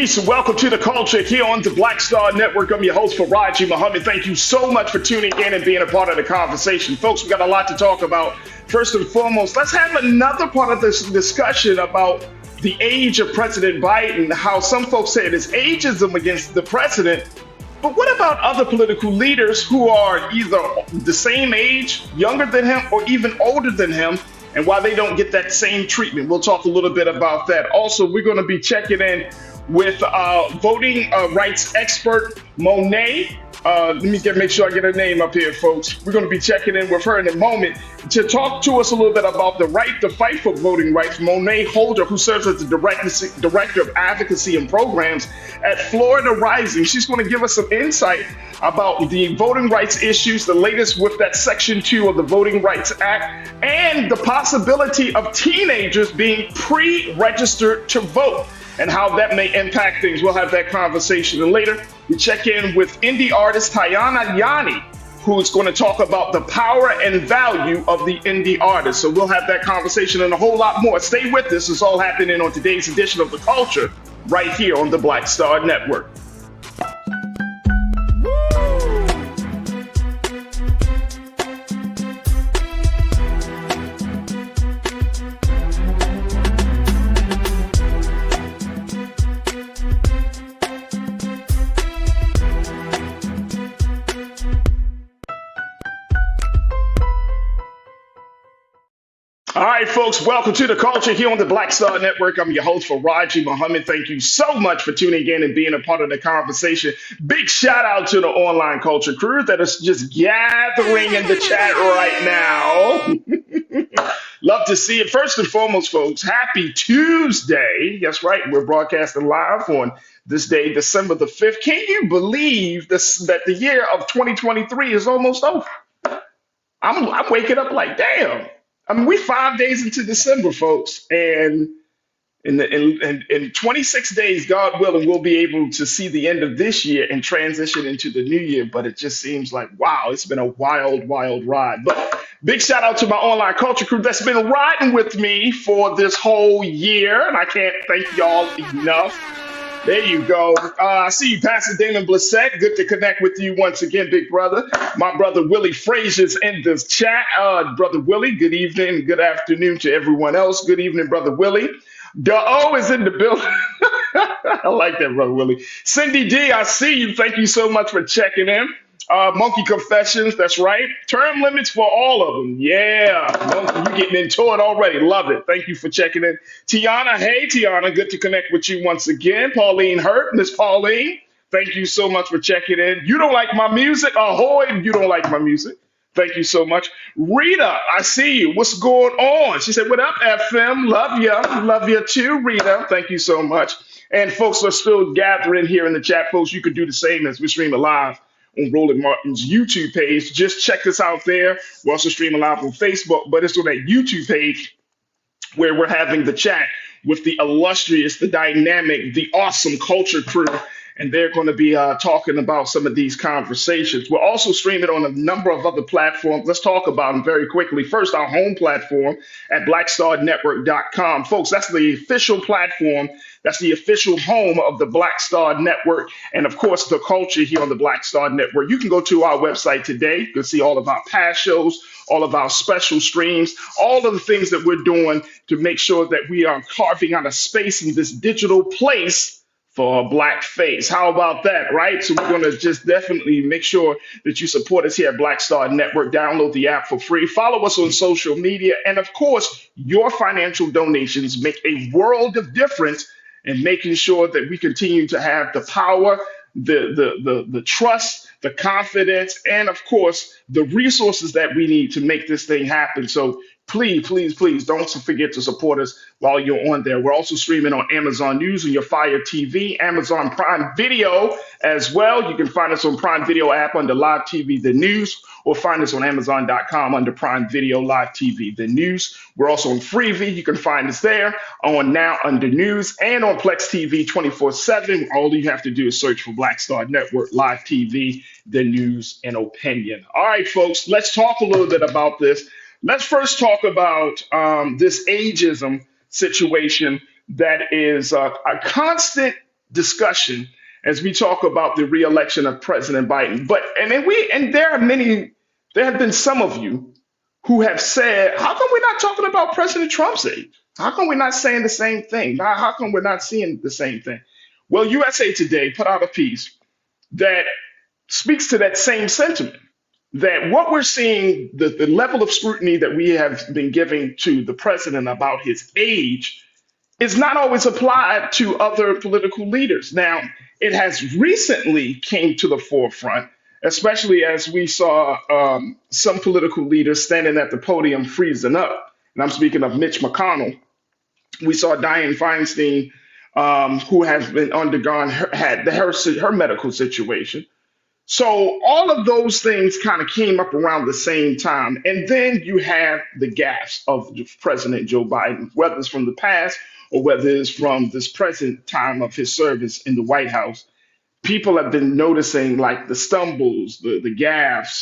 Peace and welcome to the culture here on the Black Star Network. I'm your host, Farajii Muhammad. Thank you so much for tuning in and being a part of the conversation. Folks, we got a lot to talk about. First and foremost, let's have another part of this discussion about the age of President Biden, how some folks say it is ageism against the president. But what about other political leaders who are either the same age, younger than him, or even older than him, and why they don't get that same treatment? We'll talk a little bit about that. Also, we're going to be checking in with voting rights expert Monet. Let me make sure I get her name up here, folks. We're going to be checking in with her in a moment to talk to us a little bit about the right to fight for voting rights. Monet Holder, who serves as the Director of Advocacy and Programs at Florida Rising. She's going to give us some insight about the voting rights issues, the latest with that Section 2 of the Voting Rights Act, and the possibility of teenagers being pre-registered to vote, and how that may impact things. We'll have that conversation. And later, we check in with indie artist Tayana Yanni, who's going to talk about the power and value of the indie artist. So we'll have that conversation and a whole lot more. Stay with us. It's all happening on today's edition of The Culture, right here on the Black Star Network. All right, folks, welcome to the culture here on the Black Star Network. I'm your host, Farajii Muhammad. Thank you so much for tuning in and being a part of the conversation. Big shout out to the online culture crew that is just gathering in the chat right now. Love to see it. First and foremost, folks, happy Tuesday. That's right. We're broadcasting live on this day, December the 5th. Can you believe this, that the year of 2023 is almost over? I'm waking up like, damn. I mean, we're 5 days into December, folks, and in 26 days, God willing, we'll be able to see the end of this year and transition into the new year. But it just seems like, wow, it's been a wild, wild ride. But big shout out to my online culture crew that's been riding with me for this whole year, and I can't thank y'all enough. There you go. I see you, Pastor Damon Blissett. Good to connect with you once again, big brother. My brother Willie Frazier's in this chat. Brother Willie, good evening, good afternoon to everyone else. Good evening, Brother Willie. O is in the building. I like that, Brother Willie. Cindy D, I see you. Thank you so much for checking in. Monkey Confessions, that's right. Term limits for all of them. Yeah, Monkey, you getting into it already. Love it. Thank you for checking in. Tiana, hey, Tiana, good to connect with you once again. Pauline Hurt, Miss Pauline, thank you so much for checking in. You don't like my music? Ahoy, you don't like my music. Thank you so much. Rita, I see you. What's going on? She said, what up, FM? Love ya. Love ya too, Rita. Thank you so much. And folks are still gathering here in the chat. Folks, you can do the same as we stream it live on Roland Martin's YouTube page. Just check us out there. We're also streaming live on Facebook, but it's on that YouTube page where we're having the chat with the illustrious, the dynamic, the awesome culture crew. And they're going to be talking about some of these conversations. We're also streaming on a number of other platforms. Let's talk about them very quickly. First, our home platform at blackstarnetwork.com. Folks, that's the official platform. That's the official home of the Black Star Network. And of course, the culture here on the Black Star Network. You can go to our website today. You can see all of our past shows, all of our special streams, all of the things that we're doing to make sure that we are carving out a space in this digital place for a black face. How about that, right? So we're going to just definitely make sure that you support us here at Black Star Network. Download the app for free. Follow us on social media. And of course, your financial donations make a world of difference in making sure that we continue to have the power, the trust, the confidence, and of course, the resources that we need to make this thing happen. So please, please, please don't forget to support us while you're on there. We're also streaming on Amazon News and your Fire TV, Amazon Prime Video as well. You can find us on Prime Video app under Live TV, The News, or find us on Amazon.com under Prime Video, Live TV, The News. We're also on Freevee. You can find us there on Now under News and on Plex TV 24/7. All you have to do is search for Black Star Network, Live TV, The News, and Opinion. All right, folks, let's talk a little bit about this. Let's first talk about this ageism situation that is a constant discussion as we talk about the reelection of President Biden. But and there are many, there have been some of you who have said, how come we're not talking about President Trump's age? How come we're not saying the same thing? How come we're not seeing the same thing? Well, USA Today put out a piece that speaks to that same sentiment. That what we're seeing, the level of scrutiny that we have been giving to the president about his age is not always applied to other political leaders. Now, it has recently came to the forefront, especially as we saw some political leaders standing at the podium freezing up. And I'm speaking of Mitch McConnell. We saw Dianne Feinstein, who has been undergone her medical situation. So all of those things kind of came up around the same time. And then you have the gaffes of President Joe Biden, whether it's from the past or whether it's from this present time of his service in the White House. People have been noticing like the stumbles, the gaffes,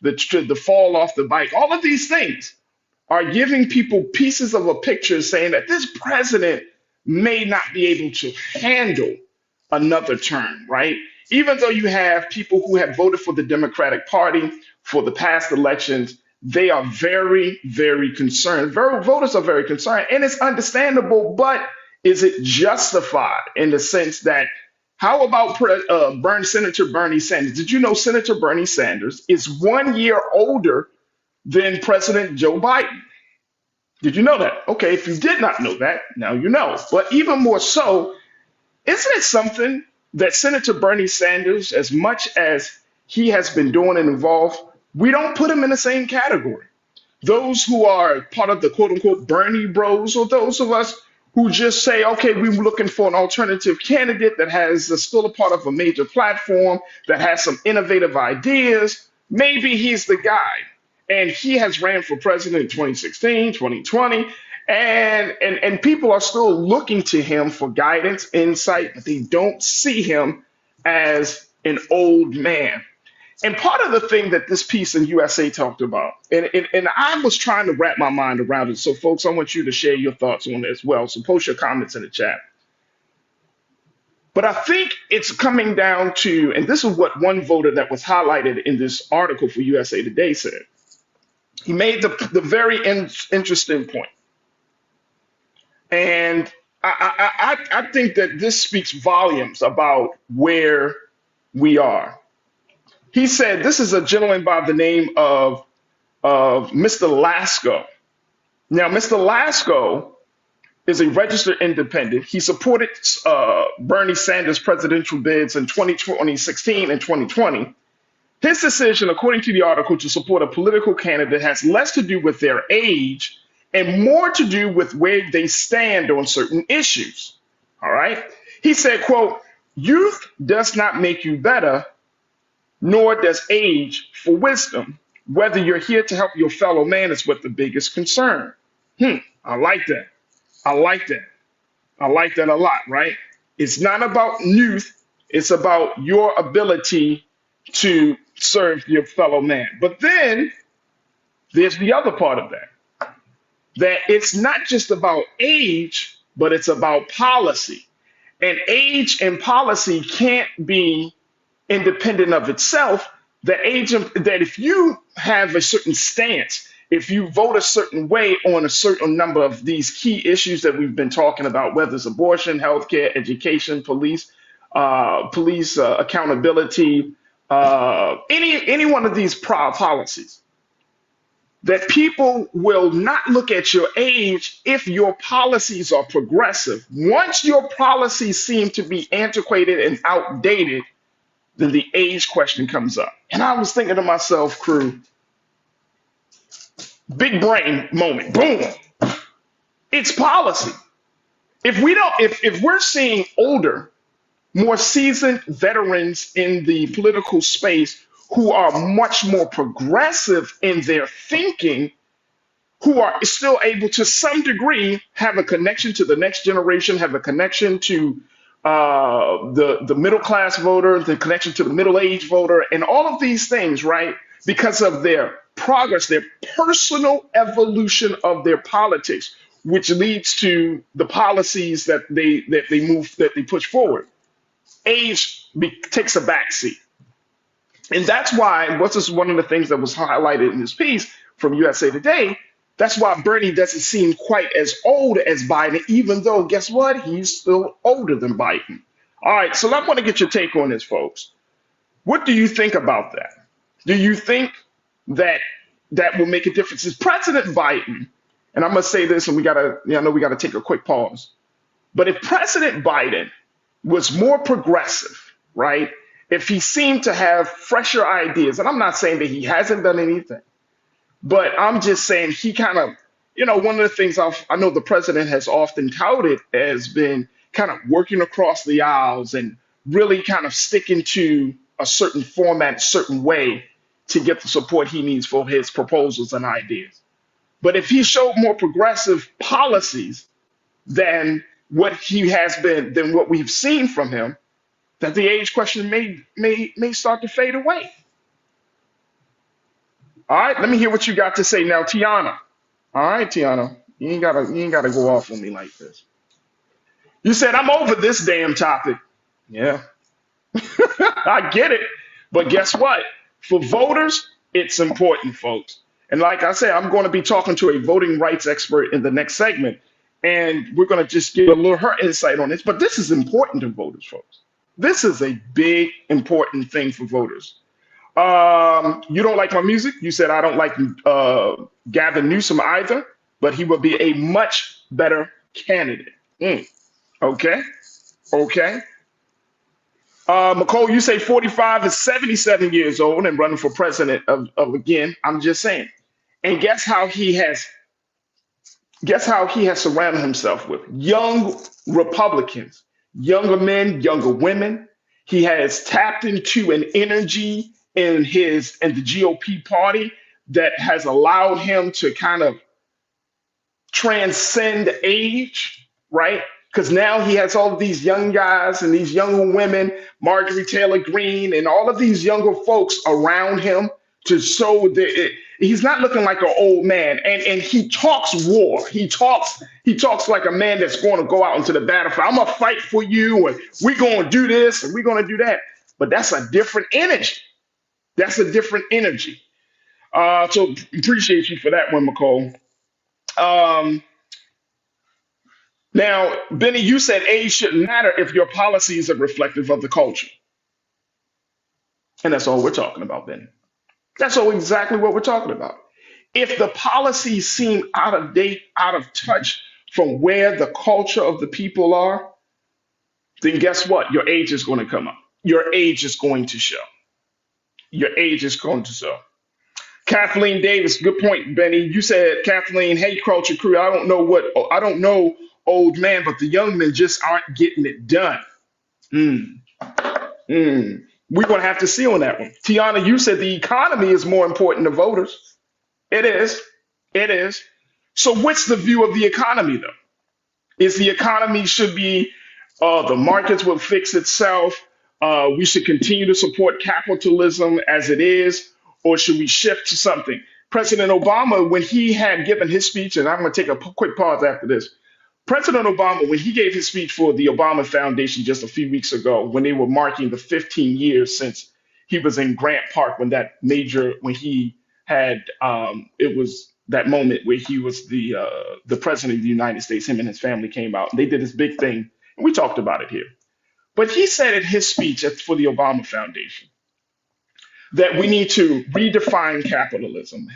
the fall off the bike, all of these things are giving people pieces of a picture saying that this president may not be able to handle another term, right? Even though you have people who have voted for the Democratic Party for the past elections, they are very, very concerned. Voters are very concerned, and it's understandable, but is it justified in the sense that how about Senator Bernie Sanders? Did you know Senator Bernie Sanders is 1 year older than President Joe Biden? Did you know that? Okay, if you did not know that, now you know. But even more so, isn't it something that Senator Bernie Sanders, as much as he has been doing and involved, we don't put him in the same category? Those who are part of the quote unquote Bernie bros, or those of us who just say, okay, we're looking for an alternative candidate that has still a part of a major platform, that has some innovative ideas, maybe he's the guy. And he has ran for president in 2016, 2020, and people are still looking to him for guidance, insight, but they don't see him as an old man. And part of the thing that this piece in USA talked about, and I was trying to wrap my mind around it. So, folks, I want you to share your thoughts on it as well. So post your comments in the chat. But I think it's coming down to, and this is what one voter that was highlighted in this article for USA Today said. He made the very interesting point. And I think that this speaks volumes about where we are. He said, this is a gentleman by the name of Mr. Lasco. Now, Mr. Lasco is a registered independent. He supported Bernie Sanders' presidential bids in 2016 and 2020. His decision, according to the article, to support a political candidate has less to do with their age and more to do with where they stand on certain issues. All right. He said, quote, youth does not make you better, nor does age for wisdom. Whether you're here to help your fellow man is what the biggest concern. I like that. I like that. I like that a lot, right? It's not about youth. It's about your ability to serve your fellow man. But then there's the other part of that it's not just about age, but it's about policy. And age and policy can't be independent of itself. That if you have a certain stance, if you vote a certain way on a certain number of these key issues that we've been talking about, whether it's abortion, healthcare, education, police accountability, any one of these policies, that people will not look at your age if your policies are progressive. Once your policies seem to be antiquated and outdated, then the age question comes up. And I was thinking to myself, crew, big brain moment, boom. It's policy. If we're seeing older, more seasoned veterans in the political space who are much more progressive in their thinking, who are still able to some degree have a connection to the next generation, have a connection to the middle class voter, the connection to the middle age voter, and all of these things, right? Because of their progress, their personal evolution of their politics. which leads to the policies that they push forward. Age takes a backseat. And that's why, what's this one of the things that was highlighted in this piece from USA Today? That's why Bernie doesn't seem quite as old as Biden, even though, guess what? He's still older than Biden. All right, so I want to get your take on this, folks. What do you think about that? Do you think that that will make a difference? Is President Biden, and I'm going to say this, and I know we gotta take a quick pause, but if President Biden was more progressive, right? If he seemed to have fresher ideas, and I'm not saying that he hasn't done anything, but I'm just saying he kind of, one of the things I know the president has often touted has been kind of working across the aisles and really kind of sticking to a certain format, certain way to get the support he needs for his proposals and ideas. But if he showed more progressive policies than what he has been, than what we've seen from him, that the age question may start to fade away. All right, let me hear what you got to say now, Tiana. All right, Tiana, you ain't gotta go off on me like this. You said I'm over this damn topic. Yeah, I get it, but guess what? For voters, it's important, folks. And like I said, I'm going to be talking to a voting rights expert in the next segment, and we're going to just get a little her insight on this. But this is important to voters, folks. This is a big, important thing for voters. You don't like my music? You said I don't like Gavin Newsom either, but he would be a much better candidate. Okay, okay. McCole, you say 45 is 77 years old and running for president of again. I'm just saying. And guess how he has surrounded himself with young Republicans, younger men, younger women. He has tapped into an energy in the GOP party that has allowed him to kind of transcend age, right? Because now he has all of these young guys and these younger women, Marjorie Taylor Greene, and all of these younger folks around him to show that he's not looking like an old man. And he talks war. He talks like a man that's going to go out into the battlefield. I'm gonna fight for you, and we're gonna do this and we're gonna do that. But that's a different energy. That's a different energy. So appreciate you for that one, McCole. Um, Now, Benny, you said age shouldn't matter if your policies are reflective of the culture. And that's all we're talking about, Benny. That's all exactly what we're talking about. If the policies seem out of date, out of touch from where the culture of the people are, then guess what? Your age is going to come up. Your age is going to show. Your age is going to show. Kathleen Davis, good point, Benny. You said, Kathleen, hey, culture crew, I don't know, old man, but the young men just aren't getting it done. Mm, We're going to have to see on that one. Tiana, you said the economy is more important to voters. It is. It is. So what's the view of the economy, though? Is the economy should be the markets will fix itself. We should continue to support capitalism as it is, or should we shift to something? President Obama, when he had given his speech, and I'm going to take a quick pause after this. President Obama, when he gave his speech for the Obama Foundation just a few weeks ago, when they were marking the 15 years since he was in Grant Park, when he had, it was that moment where he was the president of the United States, him and his family came out, and they did this big thing, and we talked about it here. But he said in his speech for the Obama Foundation that we need to redefine capitalism.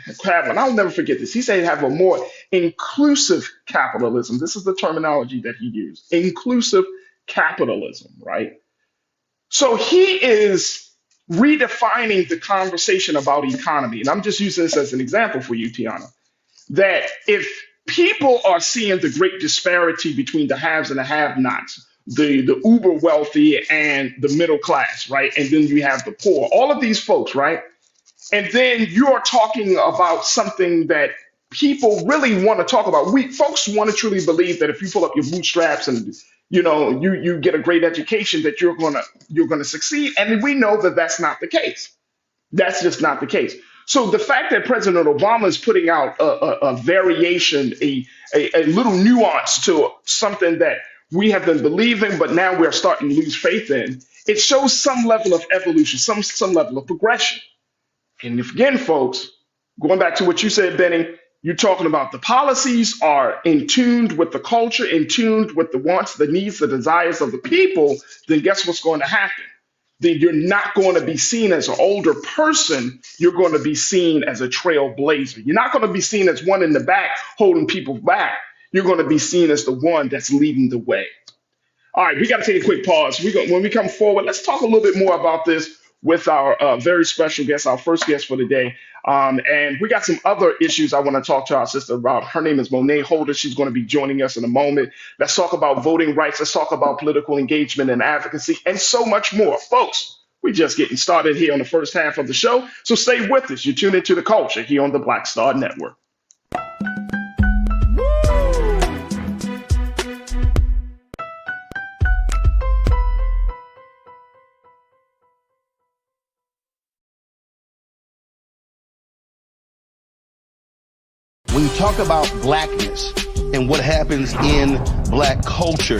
And I'll never forget this. He said have a more inclusive capitalism. This is the terminology that he used. Inclusive capitalism, right? So he is redefining the conversation about economy. And I'm just using this as an example for you, Tiana, that if people are seeing the great disparity between the haves and the have-nots, the uber wealthy and the middle class, right? And then you have the poor, all of these folks, right? And then you're talking about something that people really want to talk about. We folks want to truly believe that if you pull up your bootstraps and you get a great education, that you're gonna succeed. And we know that that's not the case. That's just not the case. So the fact that President Obama is putting out a variation, a little nuance to something that we have been believing, but now we're starting to lose faith in, it shows some level of evolution, some level of progression. And if, again, folks, going back to what you said, Benny, you're talking about the policies are in tuned with the culture, in tuned with the wants, the needs, the desires of the people, then guess what's going to happen? Then you're not going to be seen as an older person. You're going to be seen as a trailblazer. You're not going to be seen as one in the back holding people back. You're going to be seen as the one that's leading the way. All right, we got to take a quick pause. When we come forward, let's talk a little bit more about this with our very special guest, our first guest for the day. And we got some other issues I want to talk to our sister about. Her name is Monet Holder. She's going to be joining us in a moment. Let's talk about voting rights. Let's talk about political engagement and advocacy and so much more. Folks, we're just getting started here on the first half of the show. So stay with us. You tune into The Culture here on the Black Star Network. When you talk about blackness and what happens in black culture,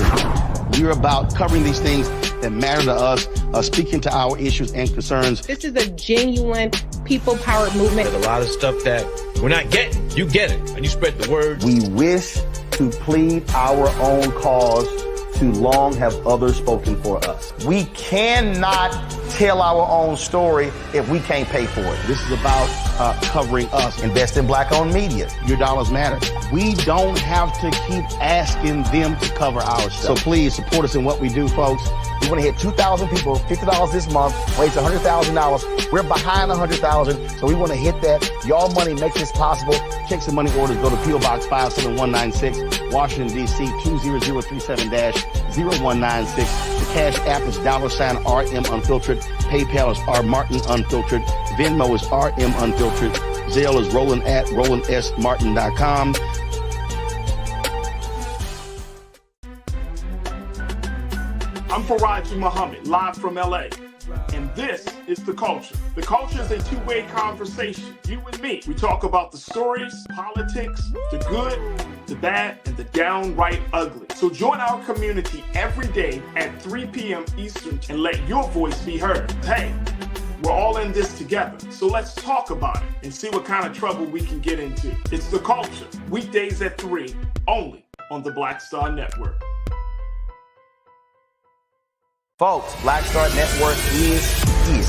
we're about covering these things that matter to us, speaking to our issues and concerns. This is a genuine people-powered movement. There's a lot of stuff that we're not getting. You get it, and you spread the word. We wish to plead our own cause. Too long have others spoken for us. We cannot tell our own story if we can't pay for it. This is about covering us. Invest in black-owned media. Your dollars matter. We don't have to keep asking them to cover our stuff. So please support us in what we do, folks. We want to hit 2,000 people, $50 this month, raise $100,000. We're behind 100,000, so we want to hit that. Y'all money makes this possible. Check some money orders. Go to P.O. Box 57196, Washington, D.C. 20037-0196. The Cash App is $RM Unfiltered. PayPal is R Martin Unfiltered. Venmo is RM Unfiltered. Zelle is Roland at RolandSMartin.com. I'm Farajii Muhammad, live from LA. And this is The Culture. The Culture is a two-way conversation. You and me. We talk about the stories, politics, the good, the bad, and the downright ugly. So join our community every day at 3 p.m. Eastern and let your voice be heard. Hey, we're all in this together. So let's talk about it and see what kind of trouble we can get into. It's The Culture. Weekdays at 3, only on the Black Star Network. Folks, Black Star Network is here.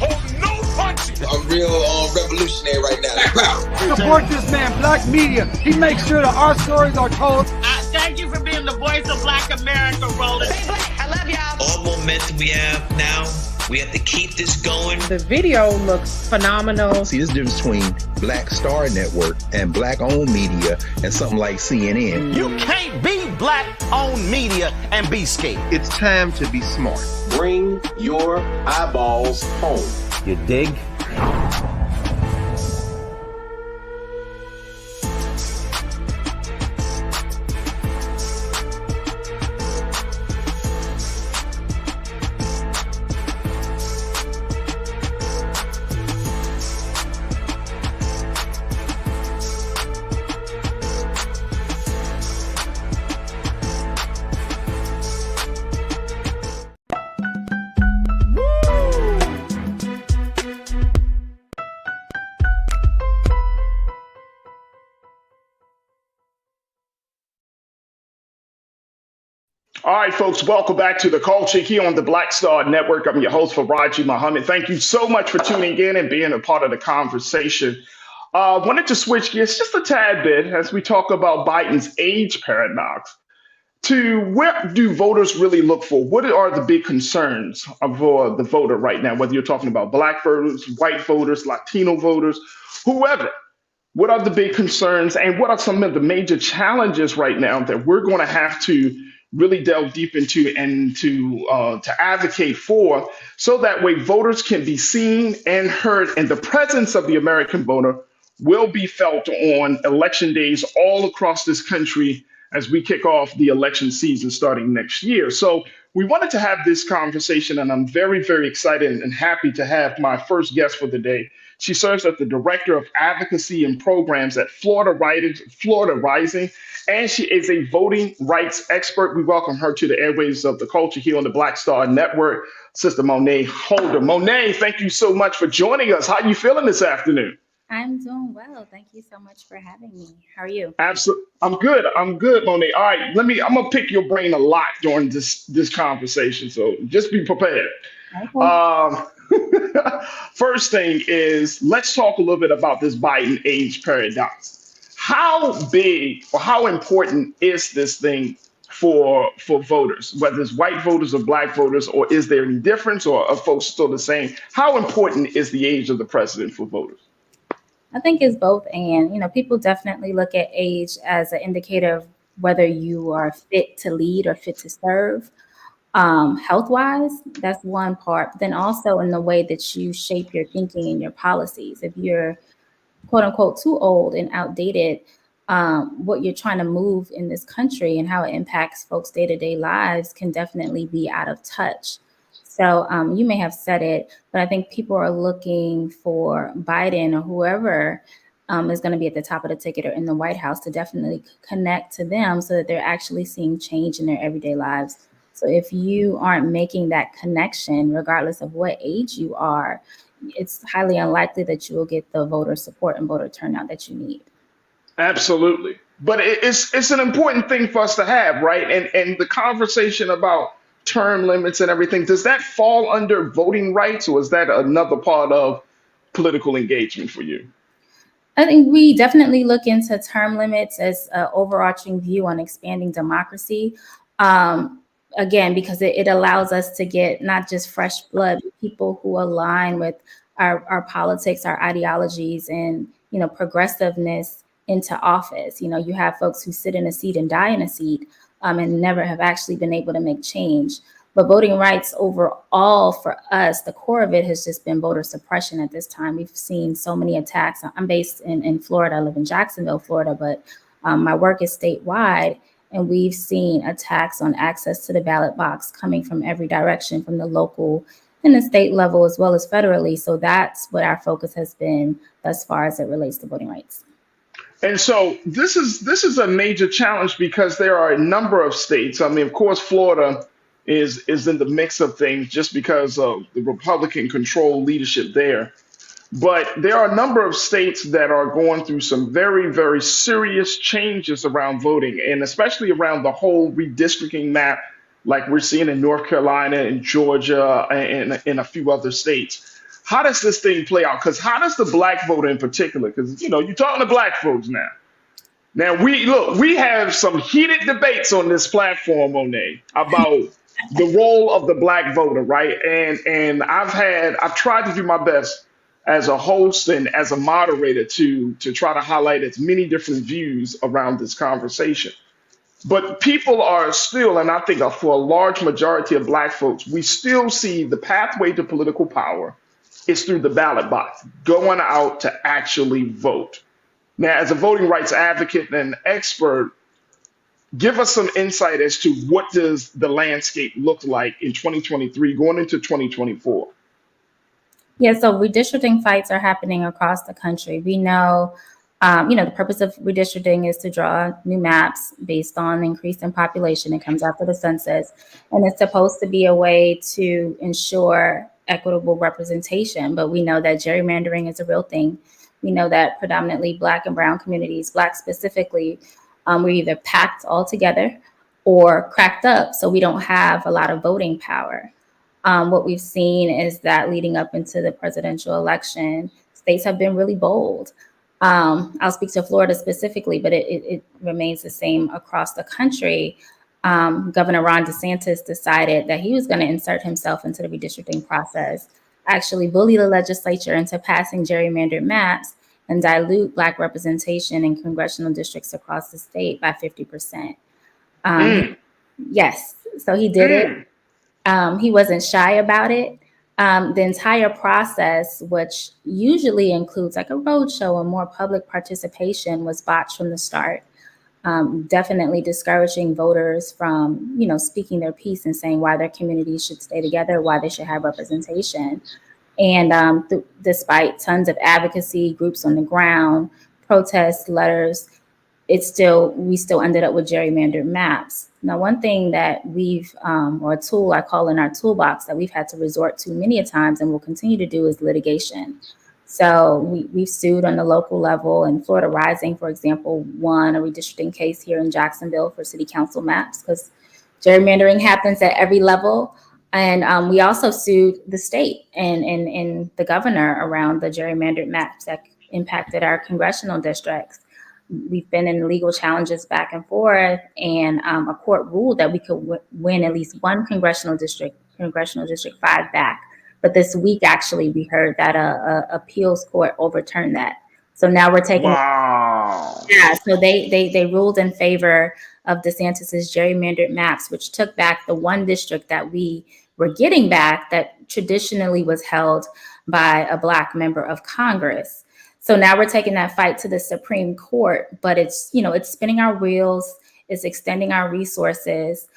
Oh, no punches! I'm real revolutionary right now. Support this man, Black Media. He makes sure that our stories are told. Thank you for being the voice of Black America, Roland. Stay black. I love y'all. All momentum we have now, we have to keep this going. The video looks phenomenal. See, this difference between Black Star Network and black-owned media and something like CNN. You can't be black-owned media and be scared. It's time to be smart. Bring your eyeballs home. You dig? All right, folks, welcome back to The Culture here on the Black Star Network. I'm your host, Farajii Muhammad. Thank you so much for tuning in and being a part of the conversation. Wanted to switch gears just a tad bit as we talk about Biden's age paradox to where do voters really look for? What are the big concerns for the voter right now, whether you're talking about black voters, white voters, Latino voters, whoever? What are the big concerns and what are some of the major challenges right now that we're going to have to really delve deep into and to advocate for, so that way voters can be seen and heard, and the presence of the American voter will be felt on election days all across this country as we kick off the election season starting next year. So we wanted to have this conversation, and I'm very, very excited and happy to have my first guest for the day. She serves as the Director of Advocacy and Programs at Florida Rising, and she is a voting rights expert. We welcome her to the airwaves of the culture here on the Black Star Network. Sister Monet Holder. Monet, thank you so much for joining us. How are you feeling this afternoon? I'm doing well. Thank you so much for having me. How are you? Absolutely. I'm good. I'm good, Monet. All right, I'm gonna pick your brain a lot during this conversation. So just be prepared. Okay. Um, First thing is, let's talk a little bit about this Biden age paradox. How big or how important is this thing for voters, whether it's white voters or black voters, or is there any difference, or are folks still the same? How important is the age of the president for voters? I think it's both. And, people definitely look at age as an indicator of whether you are fit to lead or fit to serve. Health wise, that's one part. But then also in the way that you shape your thinking and your policies. If you're quote unquote too old and outdated, what you're trying to move in this country and how it impacts folks' day-to-day lives can definitely be out of touch. So you may have said it, but I think people are looking for Biden or whoever is going to be at the top of the ticket or in the White House to definitely connect to them so that they're actually seeing change in their everyday lives. So if you aren't making that connection, regardless of what age you are, it's highly unlikely that you will get the voter support and voter turnout that you need. Absolutely. But it's an important thing for us to have, right? And the conversation about term limits and everything, does that fall under voting rights, or is that another part of political engagement for you? I think we definitely look into term limits as an overarching view on expanding democracy. Again, because it allows us to get not just fresh blood, but people who align with our politics, our ideologies, and progressiveness into office. You have folks who sit in a seat and die in a seat, and never have actually been able to make change. But voting rights overall for us, the core of it has just been voter suppression at this time. We've seen so many attacks. I'm based in Florida. I live in Jacksonville, Florida, but my work is statewide. And we've seen attacks on access to the ballot box coming from every direction, from the local and the state level, as well as federally. So that's what our focus has been thus far as it relates to voting rights. And so this is a major challenge because there are a number of states. I mean, of course, Florida is in the mix of things just because of the Republican controlled leadership there. But there are a number of states that are going through some very, very serious changes around voting, and especially around the whole redistricting map, like we're seeing in North Carolina and Georgia and in a few other states. How does this thing play out? Because how does the black voter in particular, because you're talking to black folks now. Now we have some heated debates on this platform, Monet, about the role of the black voter, right? And I've tried to do my best as a host and as a moderator to try to highlight as many different views around this conversation. But people are still, and I think for a large majority of black folks, we still see the pathway to political power is through the ballot box, going out to actually vote. Now, as a voting rights advocate and expert, give us some insight as to what does the landscape look like in 2023 going into 2024. Yeah, so redistricting fights are happening across the country. We know, the purpose of redistricting is to draw new maps based on increase in population. It comes after the census, and it's supposed to be a way to ensure equitable representation. But we know that gerrymandering is a real thing. We know that predominantly Black and brown communities, Black specifically, we're either packed all together or cracked up, so we don't have a lot of voting power. What we've seen is that leading up into the presidential election, states have been really bold. I'll speak to Florida specifically, but it remains the same across the country. Governor Ron DeSantis decided that he was going to insert himself into the redistricting process, actually bully the legislature into passing gerrymandered maps and dilute Black representation in congressional districts across the state by 50%. Yes, so he did it. He wasn't shy about it. The entire process, which usually includes like a roadshow and more public participation, was botched from the start. Definitely discouraging voters from, speaking their piece and saying why their communities should stay together, why they should have representation. And despite tons of advocacy, groups on the ground, protests, letters, we still ended up with gerrymandered maps. Now, one thing that or a tool I call in our toolbox that we've had to resort to many a times and will continue to do is litigation. So we've sued on the local level, and Florida Rising, for example, won a redistricting case here in Jacksonville for city council maps, because gerrymandering happens at every level. And we also sued the state and the governor around the gerrymandered maps that impacted our congressional districts. We've been in legal challenges back and forth, and a court ruled that we could win at least one congressional district 5 back. But this week, actually, we heard that a appeals court overturned that. So now we're taking. Wow. Yeah. So they ruled in favor of DeSantis's gerrymandered maps, which took back the one district that we were getting back that traditionally was held by a Black member of Congress. So now we're taking that fight to the Supreme Court, but it's spinning our wheels, it's extending our resources,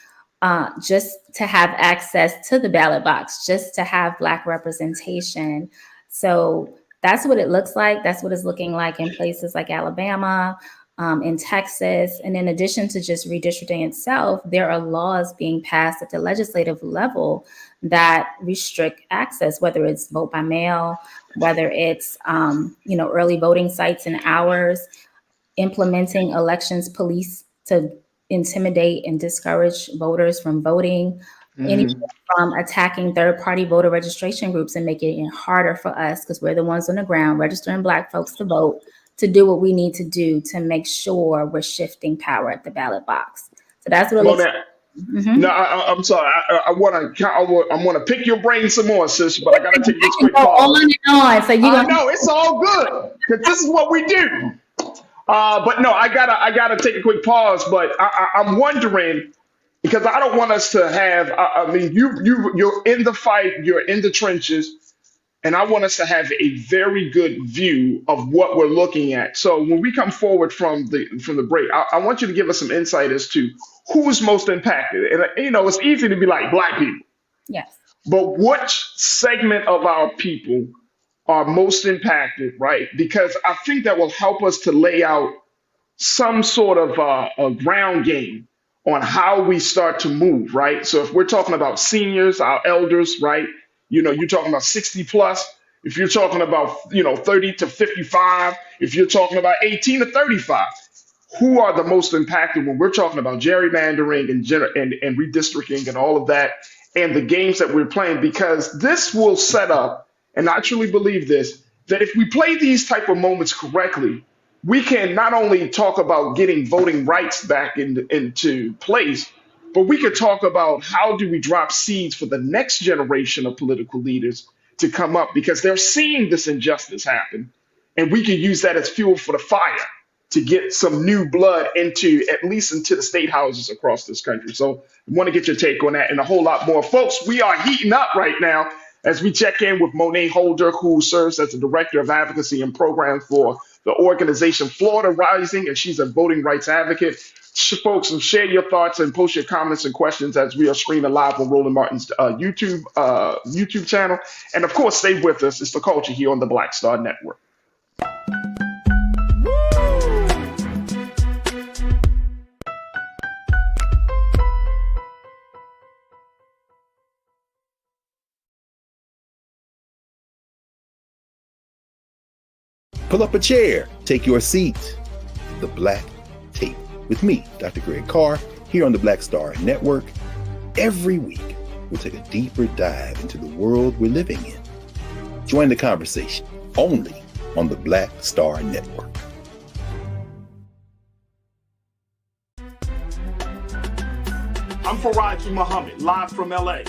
just to have access to the ballot box, just to have Black representation. So that's what it looks like. That's what it's looking like in places like Alabama, in Texas. And in addition to just redistricting itself, there are laws being passed at the legislative level that restrict access, whether it's vote by mail, whether it's early voting sites and hours, implementing elections police to intimidate and discourage voters from voting, anything from attacking third-party voter registration groups and making it harder for us, because we're the ones on the ground registering Black folks to vote, to do what we need to do to make sure we're shifting power at the ballot box. So that's what it looks like. No, I'm sorry. I want to pick your brain some more, sis, but I got to take this quick pause. On and on. So no, it's all good, because this is what we do. But no, I gotta take a quick pause. But I'm wondering, because I don't want us to have. I mean, you're in the fight, you're in the trenches, and I want us to have a very good view of what we're looking at. So when we come forward from the break, I want you to give us some insight as to who is most impacted. And it's easy to be like Black people. Yes. But which segment of our people are most impacted, right? Because I think that will help us to lay out some sort of a ground game on how we start to move, right? So if we're talking about seniors, our elders, right? You're talking about 60 plus. If you're talking about, 30 to 55, if you're talking about 18 to 35, who are the most impacted when we're talking about gerrymandering and redistricting and all of that, and the games that we're playing? Because this will set up, and I truly believe this, that if we play these type of moments correctly, we can not only talk about getting voting rights back into place, but we could talk about how do we drop seeds for the next generation of political leaders to come up, because they're seeing this injustice happen, and we can use that as fuel for the fire to get some new blood at least into the state houses across this country. So I want to get your take on that and a whole lot more. Folks, we are heating up right now as we check in with Monet Holder, who serves as the Director of Advocacy and Program for the organization Florida Rising, and she's a voting rights advocate. Folks, share your thoughts and post your comments and questions as we are streaming live on Roland Martin's YouTube channel. And of course, stay with us. It's The Culture here on the Black Star Network. Pull up a chair, take your seat. The Black Tape with me, Dr. Greg Carr, here on the Black Star Network. Every week, we'll take a deeper dive into the world we're living in. Join the conversation only on the Black Star Network. I'm Farajii Muhammad, live from LA.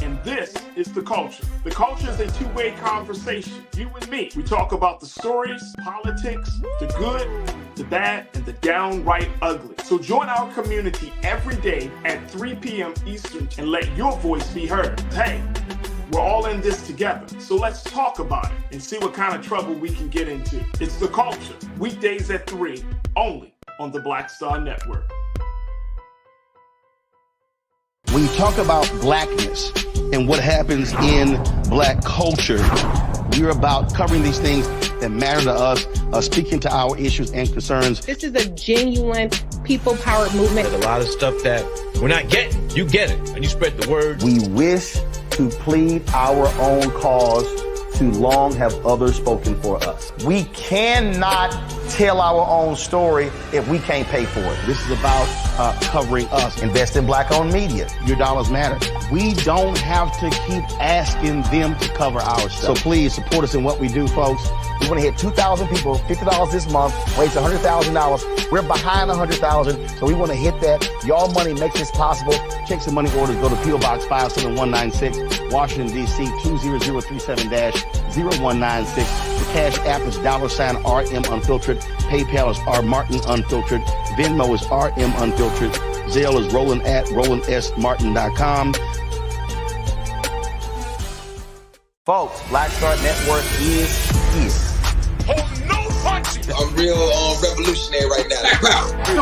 And this is The Culture. The Culture is a two-way conversation. You and me. We talk about the stories, politics, the good, the bad, and the downright ugly. So join our community every day at 3 p.m. Eastern and let your voice be heard. Hey, we're all in this together. So let's talk about it and see what kind of trouble we can get into. It's The Culture, weekdays at 3, only on the Black Star Network. When you talk about blackness and what happens in black culture, we're about covering these things that matter to us, speaking to our issues and concerns. This is a genuine people-powered movement. There's a lot of stuff that we're not getting. You get it, and you spread the word. We wish to plead our own cause. Too long have others spoken for us. We cannot tell our own story if we can't pay for it. This is about covering us. Invest in black-owned media. Your dollars matter. We don't have to keep asking them to cover our stuff. So please support us in what we do, folks. We want to hit 2,000 people, $50 this month, raise $100,000. We're behind 100,000, so we want to hit that. Y'all money makes this possible. Check some money orders. Go to P.O. Box 57196, Washington, D.C. 20037-0196. The Cash App is $RM Unfiltered. PayPal is R Martin Unfiltered. Venmo is RM Unfiltered. Zelle is Roland at RolandSMartin.com. Folks, Black Star Network is here. Oh, no punches! I'm real revolutionary right now.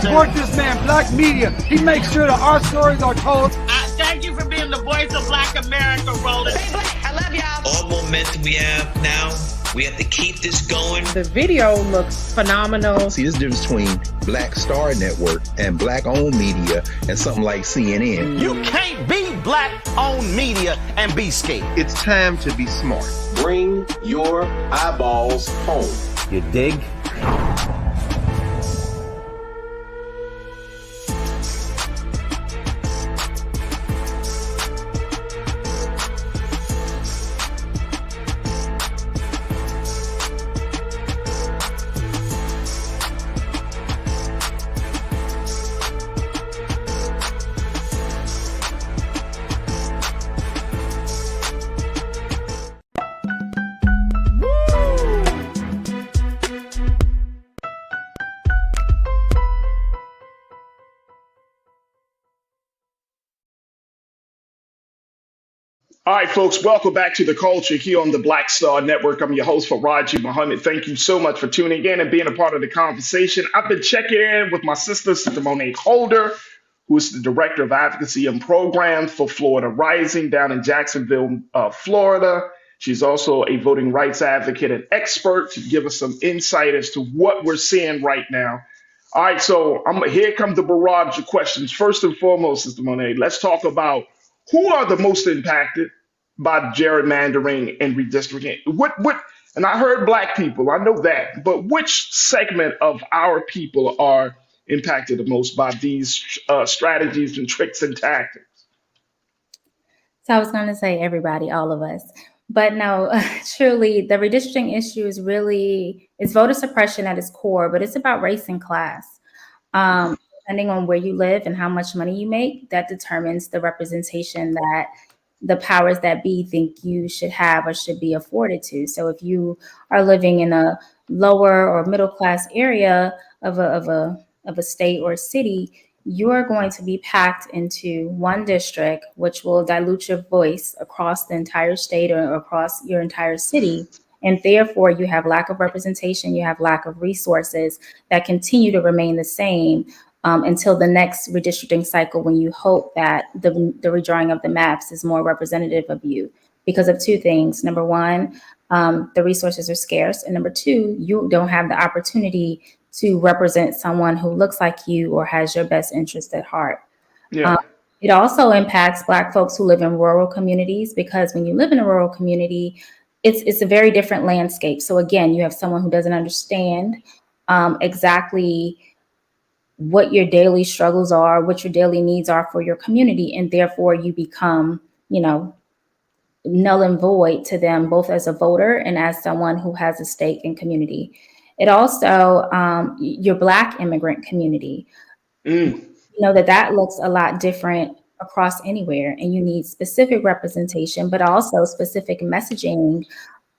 Support this man, Black Media. He makes sure that our stories are told. Thank you for being the voice of Black America, Roland. I love y'all. All momentum we have now, we have to keep this going. The video looks phenomenal. See, this difference between Black Star Network and black-owned media and something like CNN. You can't be black-owned media and be scared. It's time to be smart. Bring your eyeballs home. You dig? All right, folks, welcome back to The Culture here on the Black Star Network. I'm your host, Farajii Muhammad. Thank you so much for tuning in and being a part of the conversation. I've been checking in with my sister, Sister Monet Holder, who is the Director of Advocacy and Programs for Florida Rising down in Jacksonville, Florida. She's also a voting rights advocate and expert to give us some insight as to what we're seeing right now. All right, so here come the barrage of questions. First and foremost, Sister Monet, let's talk about who are the most impacted by gerrymandering and redistricting? And I heard Black people, I know that, but which segment of our people are impacted the most by these strategies and tricks and tactics? So I was going to say everybody, all of us. But no, truly, the redistricting issue is it's voter suppression at its core, but it's about race and class. Depending on where you live and how much money you make, that determines the representation that the powers that be think you should have or should be afforded to. So if you are living in a lower or middle class area of a state or city, you are going to be packed into one district, which will dilute your voice across the entire state or across your entire city. And therefore, you have lack of representation, you have lack of resources that continue to remain the same until the next redistricting cycle, when you hope that the redrawing of the maps is more representative of you, because of two things. Number one, the resources are scarce. And number two, you don't have the opportunity to represent someone who looks like you or has your best interest at heart. Yeah. It also impacts Black folks who live in rural communities, because when you live in a rural community, it's a very different landscape. So again, you have someone who doesn't understand exactly what your daily struggles are, what your daily needs are for your community. And therefore you become, null and void to them, both as a voter and as someone who has a stake in community. It also, your Black immigrant community, that looks a lot different across anywhere. And you need specific representation, but also specific messaging,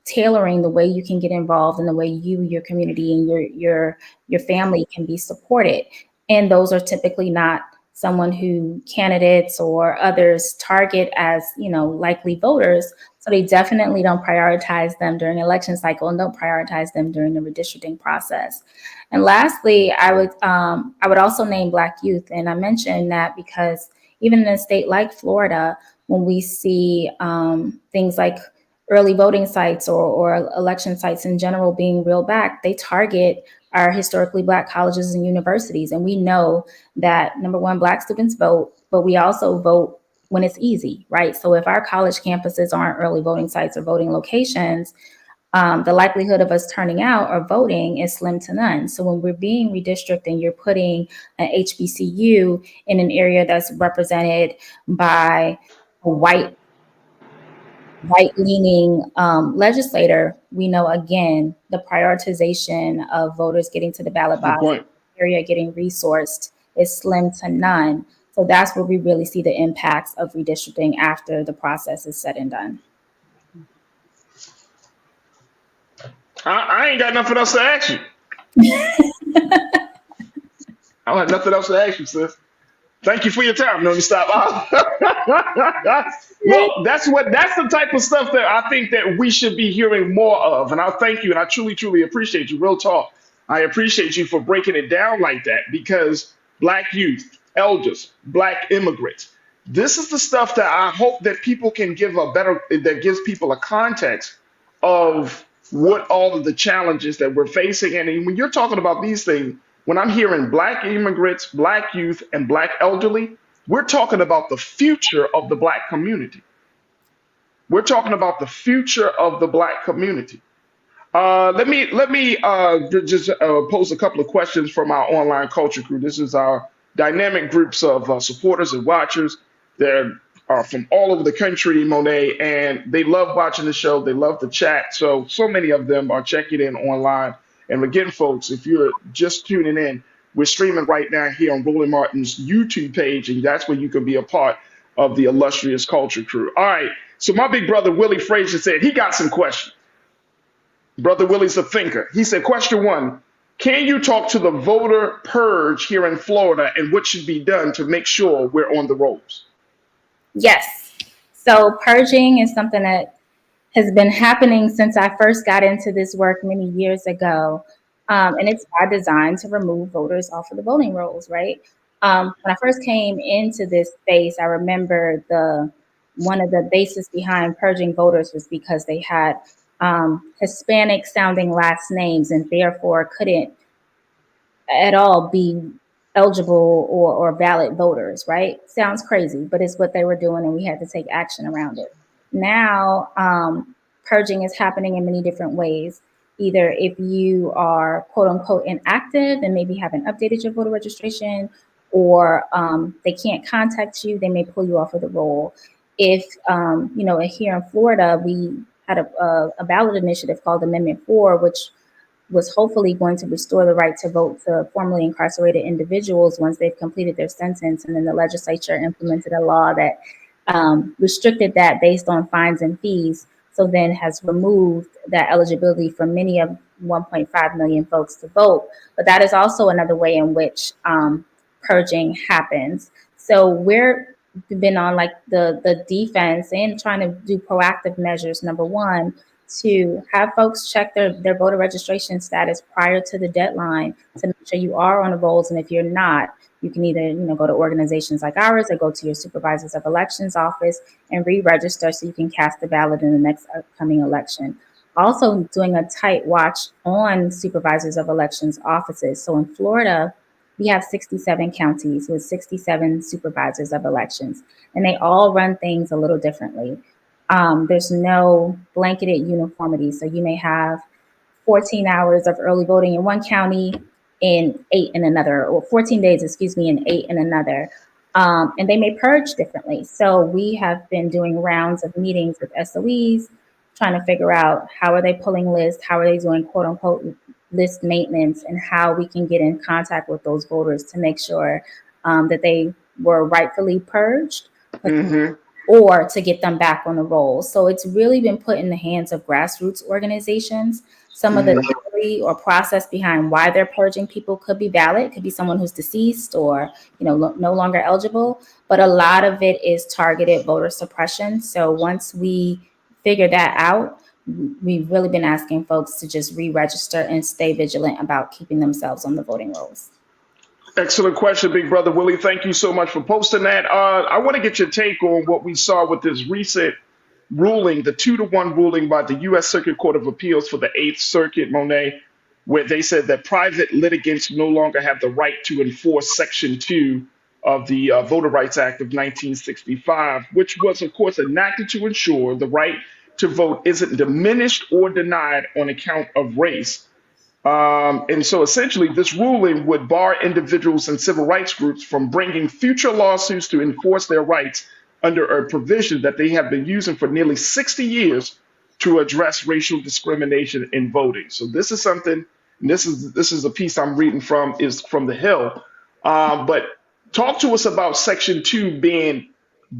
tailoring the way you can get involved and the way you, your community, and your family can be supported. And those are typically not someone who candidates or others target as, likely voters. So they definitely don't prioritize them during election cycle and don't prioritize them during the redistricting process. And lastly, I would also name Black youth. And I mentioned that because, even in a state like Florida, when we see things like early voting sites or election sites in general being reeled back, they target our historically Black colleges and universities. And we know that, number one, Black students vote, but we also vote when it's easy, right? So if our college campuses aren't early voting sites or voting locations, the likelihood of us turning out or voting is slim to none. So when we're being redistricted and you're putting an HBCU in an area that's represented by a right-leaning legislator, we know, again, the prioritization of voters getting to the ballot Good box, point. area getting resourced, is slim to none. So that's where we really see the impacts of redistricting after the process is said and done. I ain't got nothing else to ask you. I don't have nothing else to ask you, sis. Thank you for your time. No, let me stop. Well, that's the type of stuff that I think that we should be hearing more of. And I thank you, and I truly, truly appreciate you. Real talk. I appreciate you for breaking it down like that, because Black youth, elders, Black immigrants, this is the stuff that I hope that people can that gives people a context of what all of the challenges that we're facing. And when you're talking about these things, when I'm hearing Black immigrants, Black youth, and Black elderly, we're talking about the future of the Black community. We're talking about the future of the Black community. Let me just pose a couple of questions from our online culture crew. This is our dynamic groups of supporters and watchers. They're from all over the country, Monet, and they love watching the show. They love the chat. So many of them are checking in online. And again, folks, if you're just tuning in, we're streaming right now here on Roland Martin's YouTube page, and that's where you can be a part of the illustrious culture crew. All right. So my big brother, Willie Frazier, said he got some questions. Brother Willie's a thinker. He said, question one, can you talk to the voter purge here in Florida and what should be done to make sure we're on the rolls? Yes. So purging is something that has been happening since I first got into this work many years ago. And it's by design to remove voters off of the voting rolls, right? When I first came into this space, I remember one of the basis behind purging voters was because they had Hispanic sounding last names and therefore couldn't at all be eligible or valid voters, right? Sounds crazy, but it's what they were doing and we had to take action around it. Now, purging is happening in many different ways. Either if you are quote unquote inactive and maybe haven't updated your voter registration, or they can't contact you, they may pull you off of the roll. If, here in Florida, we had a ballot initiative called Amendment 4, which was hopefully going to restore the right to vote to formerly incarcerated individuals once they've completed their sentence. And then the legislature implemented a law that restricted that based on fines and fees. So then has removed that eligibility for many of 1.5 million folks to vote. But that is also another way in which purging happens. So we've been on like the defense and trying to do proactive measures. Number one, to have folks check their voter registration status prior to the deadline to make sure you are on the rolls. And if you're not, you can either go to organizations like ours or go to your supervisors of elections office and re-register so you can cast a ballot in the next upcoming election. Also doing a tight watch on supervisors of elections offices. So in Florida, we have 67 counties with 67 supervisors of elections, and they all run things a little differently. There's no blanketed uniformity. So you may have 14 hours of early voting in one county and 8 in another, or 14 days, and 8 in another. And they may purge differently. So we have been doing rounds of meetings with SOEs, trying to figure out how are they pulling lists, how are they doing quote unquote list maintenance, and how we can get in contact with those voters to make sure that they were rightfully purged. Mm-hmm. Or to get them back on the roll. So it's really been put in the hands of grassroots organizations. Some of the theory or process behind why they're purging people could be valid, could be someone who's deceased or no longer eligible, but a lot of it is targeted voter suppression. So once we figure that out, we've really been asking folks to just re-register and stay vigilant about keeping themselves on the voting rolls. Excellent question, big brother Willie. Thank you so much for posting that. I want to get your take on what we saw with this recent ruling, the 2-1 ruling by the U.S. Circuit Court of Appeals for the Eighth Circuit, Monet, where they said that private litigants no longer have the right to enforce Section 2 of the Voter Rights Act of 1965, which was, of course, enacted to ensure the right to vote isn't diminished or denied on account of race. And so essentially, this ruling would bar individuals and civil rights groups from bringing future lawsuits to enforce their rights under a provision that they have been using for nearly 60 years to address racial discrimination in voting. So this is something, and this is a piece I'm reading from, is from The Hill. But talk to us about Section 2 being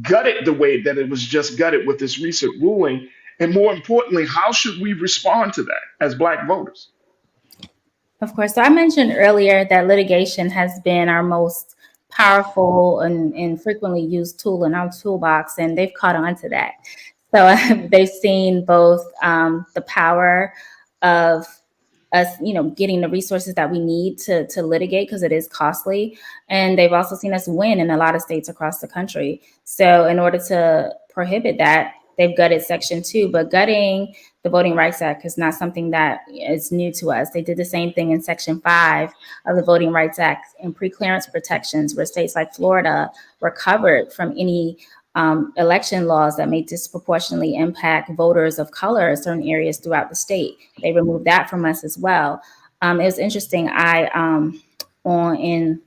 gutted the way that it was just gutted with this recent ruling. And more importantly, how should we respond to that as Black voters? Of course. So I mentioned earlier that litigation has been our most powerful and frequently used tool in our toolbox, and they've caught on to that. So they've seen both the power of us, getting the resources that we need to litigate, because it is costly. And they've also seen us win in a lot of states across the country. So in order to prohibit that, they've gutted Section 2, but gutting the Voting Rights Act is not something that is new to us. They did the same thing in Section 5 of the Voting Rights Act and preclearance protections, where states like Florida were covered from any election laws that may disproportionately impact voters of color in certain areas throughout the state. They removed that from us as well. It was interesting. In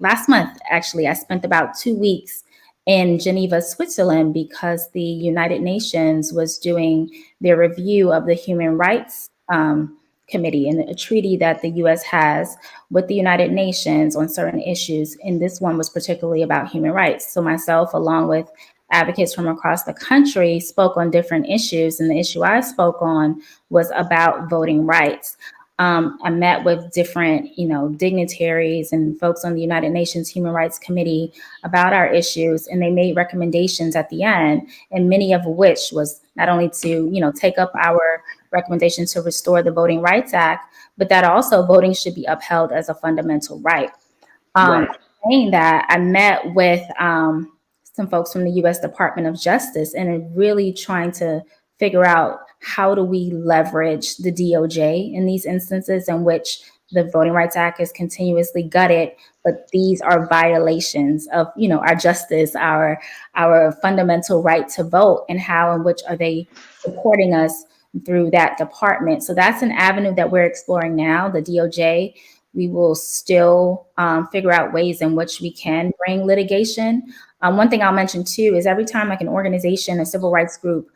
last month, actually, I spent about 2 weeks in Geneva, Switzerland, because the United Nations was doing their review of the Human Rights Committee and a treaty that the U.S. has with the United Nations on certain issues. And this one was particularly about human rights. So myself, along with advocates from across the country, spoke on different issues. And the issue I spoke on was about voting rights. I met with different, dignitaries and folks on the United Nations Human Rights Committee about our issues, and they made recommendations at the end, and many of which was not only to, take up our recommendation to restore the Voting Rights Act, but that also voting should be upheld as a fundamental right. Right. Saying that, I met with some folks from the U.S. Department of Justice and really trying to figure out how do we leverage the DOJ in these instances in which the Voting Rights Act is continuously gutted, but these are violations of, our justice, our fundamental right to vote, and how and which are they supporting us through that department. So that's an avenue that we're exploring now. The DOJ, we will still figure out ways in which we can bring litigation. One thing I'll mention too is every time like an organization, a civil rights group,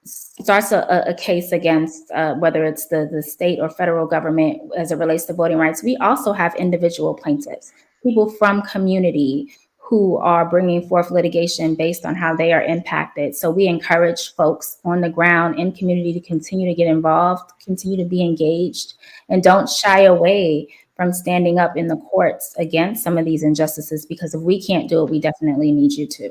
starts a case against whether it's the state or federal government as it relates to voting rights, we also have individual plaintiffs, people from community who are bringing forth litigation based on how they are impacted. So we encourage folks on the ground in community to continue to get involved, continue to be engaged, and don't shy away from standing up in the courts against some of these injustices, because if we can't do it, we definitely need you to.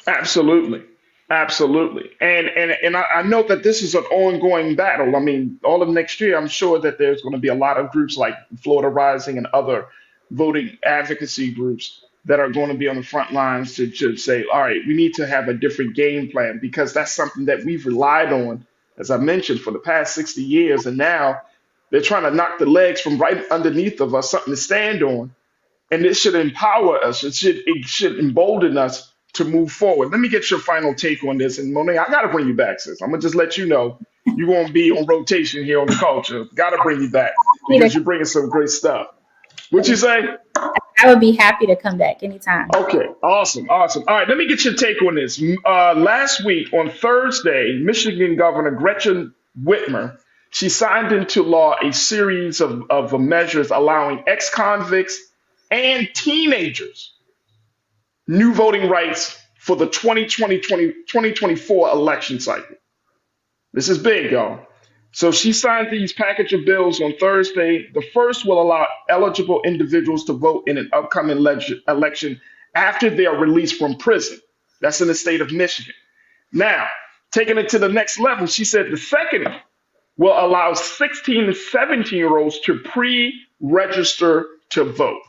Absolutely. Absolutely. And I know that this is an ongoing battle. I mean, all of next year, I'm sure that there's going to be a lot of groups like Florida Rising and other voting advocacy groups that are going to be on the front lines to say, all right, we need to have a different game plan, because that's something that we've relied on, as I mentioned, for the past 60 years. And now they're trying to knock the legs from right underneath of us, something to stand on. And it should empower us. It should embolden us to move forward. Let me get your final take on this. And Monet, I got to bring you back, sis. I'm going to just let you know you won't be on rotation here on the culture. Got to bring you back because you're bringing some great stuff. What'd you say? I would be happy to come back anytime. Okay, awesome. All right, let me get your take on this. Last week on Thursday, Michigan Governor Gretchen Whitmer, she signed into law a series of measures allowing ex-convicts and teenagers new voting rights for the 2024 election cycle. This is big, y'all. So she signed these package of bills on Thursday. The first will allow eligible individuals to vote in an upcoming election after they are released from prison. That's in the state of Michigan. Now, taking it to the next level, she said the second will allow 16 to 17-year-olds to pre-register to vote.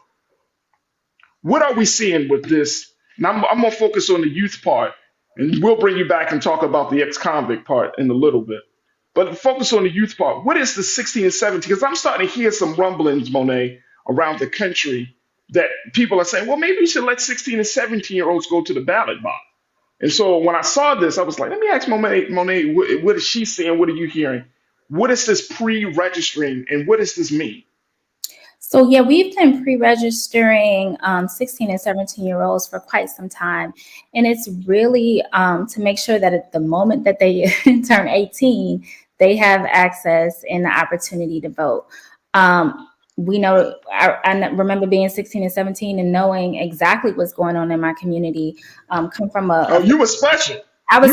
What are we seeing with this? And I'm going to focus on the youth part, and we'll bring you back and talk about the ex-convict part in a little bit. But focus on the youth part. What is the 16 and 17? Because I'm starting to hear some rumblings, Monet, around the country that people are saying, well, maybe we should let 16 and 17-year-olds go to the ballot box. And so when I saw this, I was like, let me ask Monet, what is she saying? What are you hearing? What is this pre-registering, and what does this mean? So yeah, we've been pre-registering 16 and 17-year-olds for quite some time. And it's really to make sure that at the moment that they turn 18, they have access and the opportunity to vote. We know, I remember being 16 and 17 and knowing exactly what's going on in my community. Come from you were special. I was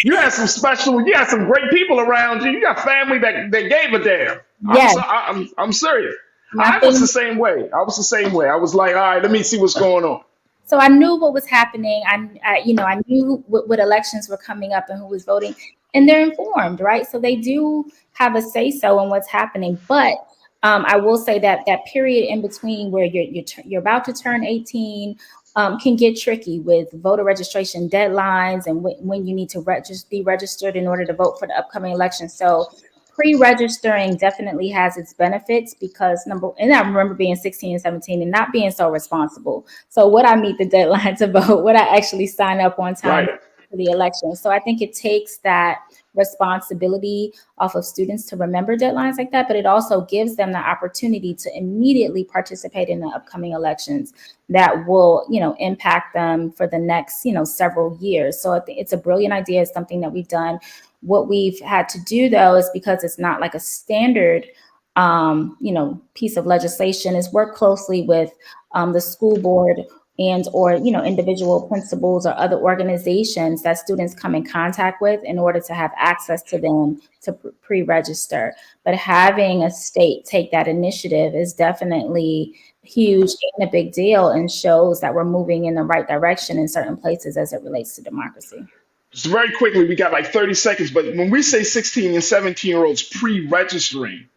you had some special, you had some great people around you. You got family that gave a damn. Yes. I'm serious. I was the same way. I was like, all right, let me see what's going on. So I knew what was happening. I knew what elections were coming up and who was voting, and they're informed, right? So they do have a say so in what's happening. But I will say that period in between where you're about to turn 18 can get tricky with voter registration deadlines and when you need to be registered in order to vote for the upcoming election. So pre-registering definitely has its benefits because and I remember being 16 and 17 and not being so responsible. So would I meet the deadline to vote? Would I actually sign up on time for the election? So I think it takes that responsibility off of students to remember deadlines like that, but it also gives them the opportunity to immediately participate in the upcoming elections that will, impact them for the next, several years. So I think it's a brilliant idea. It's something that we've done. What we've had to do, though, is because it's not like a standard, piece of legislation, is work closely with the school board or individual principals or other organizations that students come in contact with in order to have access to them to pre-register. But having a state take that initiative is definitely huge and a big deal and shows that we're moving in the right direction in certain places as it relates to democracy. Just very quickly, we got like 30 seconds, but when we say 16 and 17-year-olds pre-registering,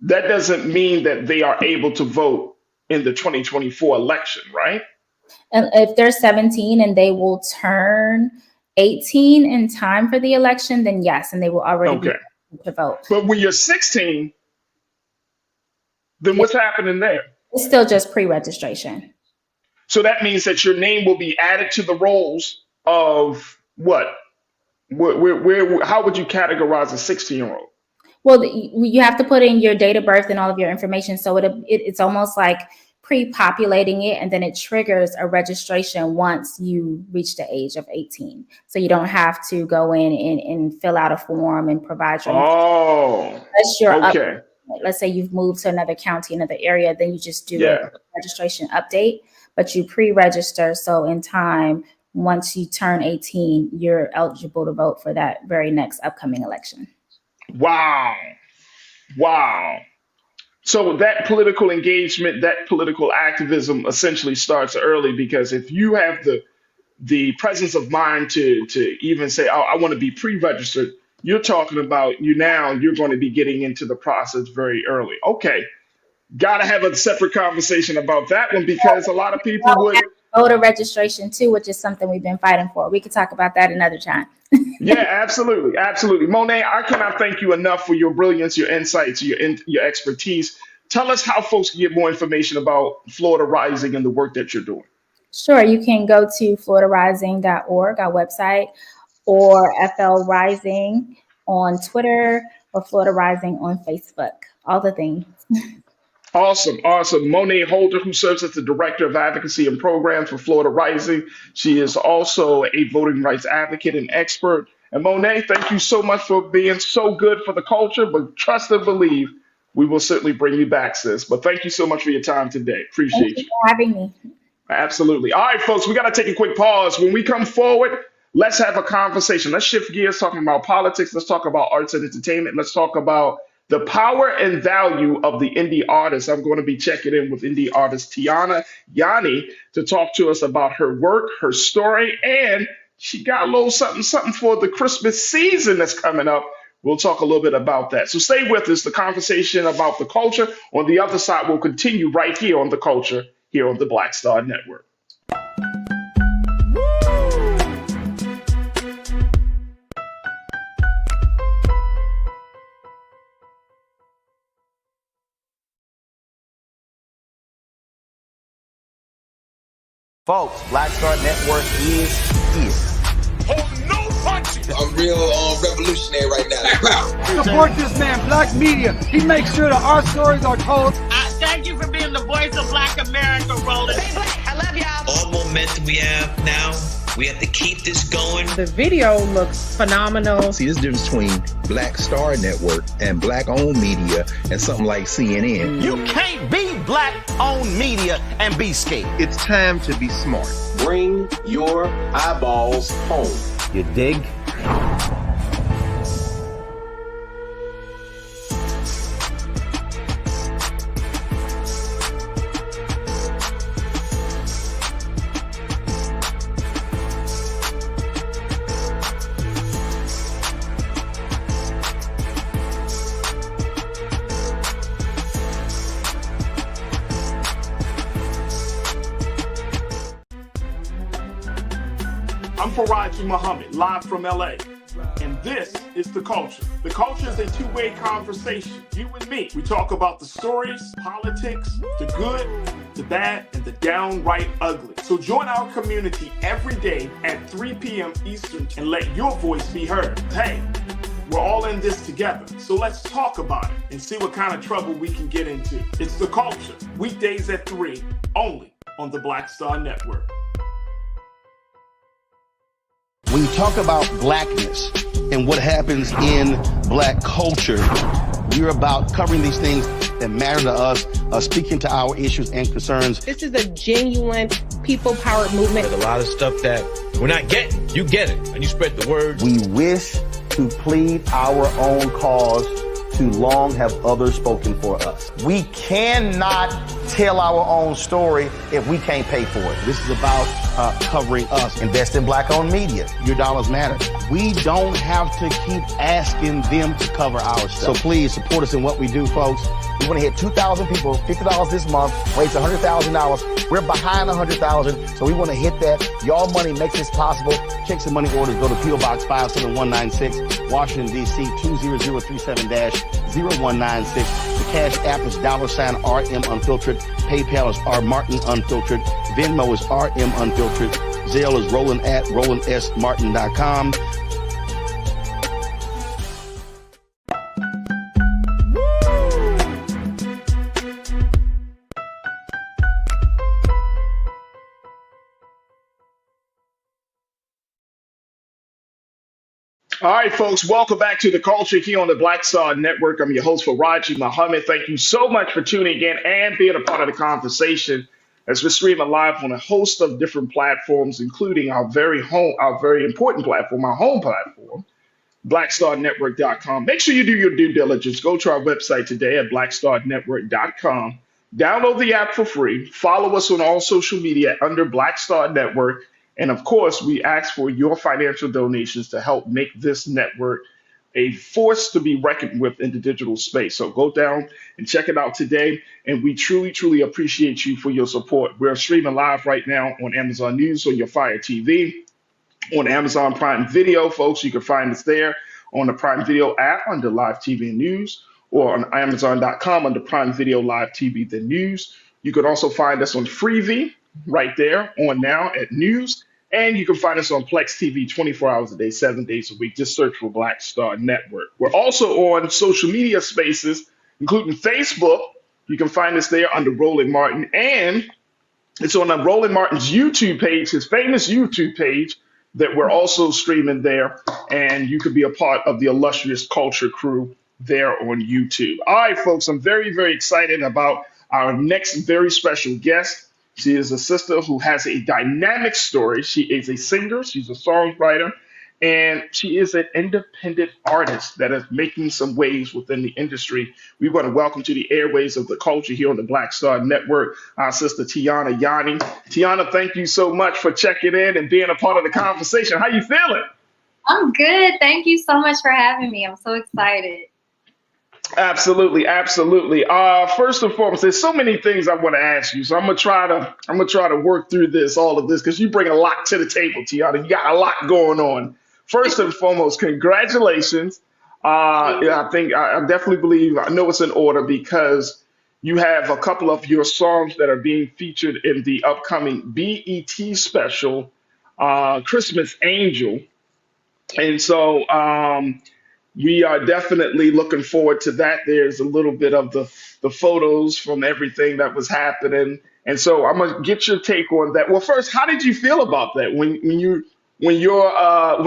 that doesn't mean that they are able to vote in the 2024 election, right? And if they're 17 and they will turn 18 in time for the election, then yes, and they will already be able to vote. But when you're 16, then what's happening there? It's still just pre-registration. So that means that your name will be added to the rolls of what? Where how would you categorize a 16-year-old? Well, you have to put in your date of birth and all of your information. So it's almost like pre-populating it, and then it triggers a registration once you reach the age of 18. So you don't have to go in and fill out a form and provide your okay. Let's say you've moved to another county, another area, then you just do a registration update, but you pre-register. So in time, once you turn 18, you're eligible to vote for that very next upcoming election. Wow. So that political engagement, that political activism essentially starts early, because if you have the presence of mind to even say, oh, I want to be pre-registered, you're talking about you're going to be getting into the process very early. Okay. Got to have a separate conversation about that one, because a lot of people would. Voter registration too, which is something we've been fighting for. We could talk about that another time. Yeah, absolutely. Monet, I cannot thank you enough for your brilliance, your insights, your expertise. Tell us how folks can get more information about Florida Rising and the work that you're doing. Sure. You can go to floridarising.org, our website, or FL Rising on Twitter, or Florida Rising on Facebook. All the things. Awesome. Monet Holder, who serves as the Director of Advocacy and Programs for Florida Rising. She is also a voting rights advocate and expert. And Monet, thank you so much for being so good for the culture, but trust and believe we will certainly bring you back, sis. But thank you so much for your time today. Appreciate you for having me. Absolutely. All right, folks, we got to take a quick pause. When we come forward, let's have a conversation. Let's shift gears, talking about politics. Let's talk about arts and entertainment. Let's talk about the power and value of the indie artist. I'm going to be checking in with indie artist Tiana Yanni to talk to us about her work, her story, and she got a little something for the Christmas season that's coming up. We'll talk a little bit about that. So stay with us. The conversation about the culture on the other side will continue right here on the culture here on the Black Star Network. Folks, Black Star Network is here. I'm real revolutionary right now. Support this man, Black Media. He makes sure that our stories are told. Thank you for being the voice of Black America, Roland. Stay black. I love y'all. All momentum we have now, we have to keep this going. The video looks phenomenal. See, there's a difference between Black Star Network and Black-owned media and something like CNN. You can't be Black-owned media and be scared. It's time to be smart. Bring your eyeballs home. You dig? I'm Farajii Muhammad, live from LA. And this is The Culture. The Culture is a two-way conversation. You and me. We talk about the stories, politics, the good, the bad, and the downright ugly. So join our community every day at 3 p.m. Eastern and let your voice be heard. Hey, we're all in this together. So let's talk about it and see what kind of trouble we can get into. It's The Culture, weekdays at 3, only on the Black Star Network. When you talk about blackness and what happens in Black culture, we're about covering these things that matter to us, speaking to our issues and concerns. This is a genuine people-powered movement. There's a lot of stuff that we're not getting. You get it, and you spread the word. We wish to plead our own cause. Too long have others spoken for us. We cannot tell our own story if we can't pay for it. This is about covering us. Invest in Black-owned media. Your dollars matter. We don't have to keep asking them to cover our stuff. So please support us in what we do, folks. We want to hit 2,000 people, $50 this month, raise $100,000. We're behind $100,000, so we want to hit that. Y'all money makes this possible. Check some money orders. Go to P.O. Box 57196, Washington, D.C. 20037-0196. The Cash App is $RM Unfiltered. PayPal is R Martin Unfiltered. Venmo is RM Unfiltered. Zelle is Roland at RolandSMartin.com. All right, folks, welcome back to The Culture here on the Black Star Network. I'm your host, Farajii Muhammad. Thank you so much for tuning in and being a part of the conversation as we're streaming live on a host of different platforms, including our very important platform, our home platform, blackstarnetwork.com. Make sure you do your due diligence. Go to our website today at blackstarnetwork.com. Download the app for free. Follow us on all social media under Black Star Network. And of course, we ask for your financial donations to help make this network a force to be reckoned with in the digital space. So go down and check it out today. And we truly, truly appreciate you for your support. We're streaming live right now on Amazon News, on your Fire TV, on Amazon Prime Video, folks. You can find us there on the Prime Video app under Live TV and News, or on Amazon.com under Prime Video Live TV, the News. You can also find us on Freevee right there on now at News. And you can find us on Plex TV 24 hours a day, 7 days a week. Just search for Black Star Network. We're also on social media spaces, including Facebook. You can find us there under Roland Martin. And it's on Roland Martin's YouTube page, his famous YouTube page, that we're also streaming there. And you could be a part of the illustrious culture crew there on YouTube. All right, folks, I'm very, very excited about our next very special guest. She is a sister who has a dynamic story. She is a singer, she's a songwriter, and she is an independent artist that is making some waves within the industry. We want to welcome to the airways of The Culture here on the Black Star Network, our sister Tiana Yanni. Tiana, thank you so much for checking in and being a part of the conversation. How you feeling? I'm good. Thank you so much for having me. I'm so excited. Absolutely, absolutely. First and foremost, there's so many things I want to ask you, so I'm gonna try to work through all of this, because you bring a lot to the table, Tiana. You got a lot going on. First and foremost, congratulations. Yeah, I definitely believe, I know it's in order, because you have a couple of your songs that are being featured in the upcoming BET special, Christmas Angel, and so. We are definitely looking forward to that. There's a little bit of the photos from everything that was happening, and so I'm gonna get your take on that. Well, first, how did you feel about that when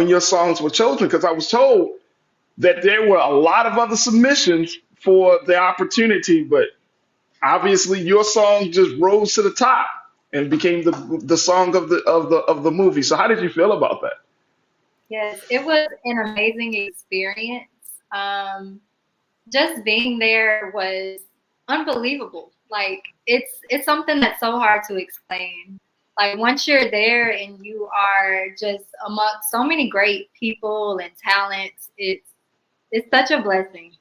your songs were chosen? Because I was told that there were a lot of other submissions for the opportunity, but obviously your song just rose to the top and became the song of the movie. So how did you feel about that? Yes, it was an amazing experience. Um, just being there was unbelievable. Like it's something that's so hard to explain. Like once you're there and you are just amongst so many great people and talents, it's such a blessing.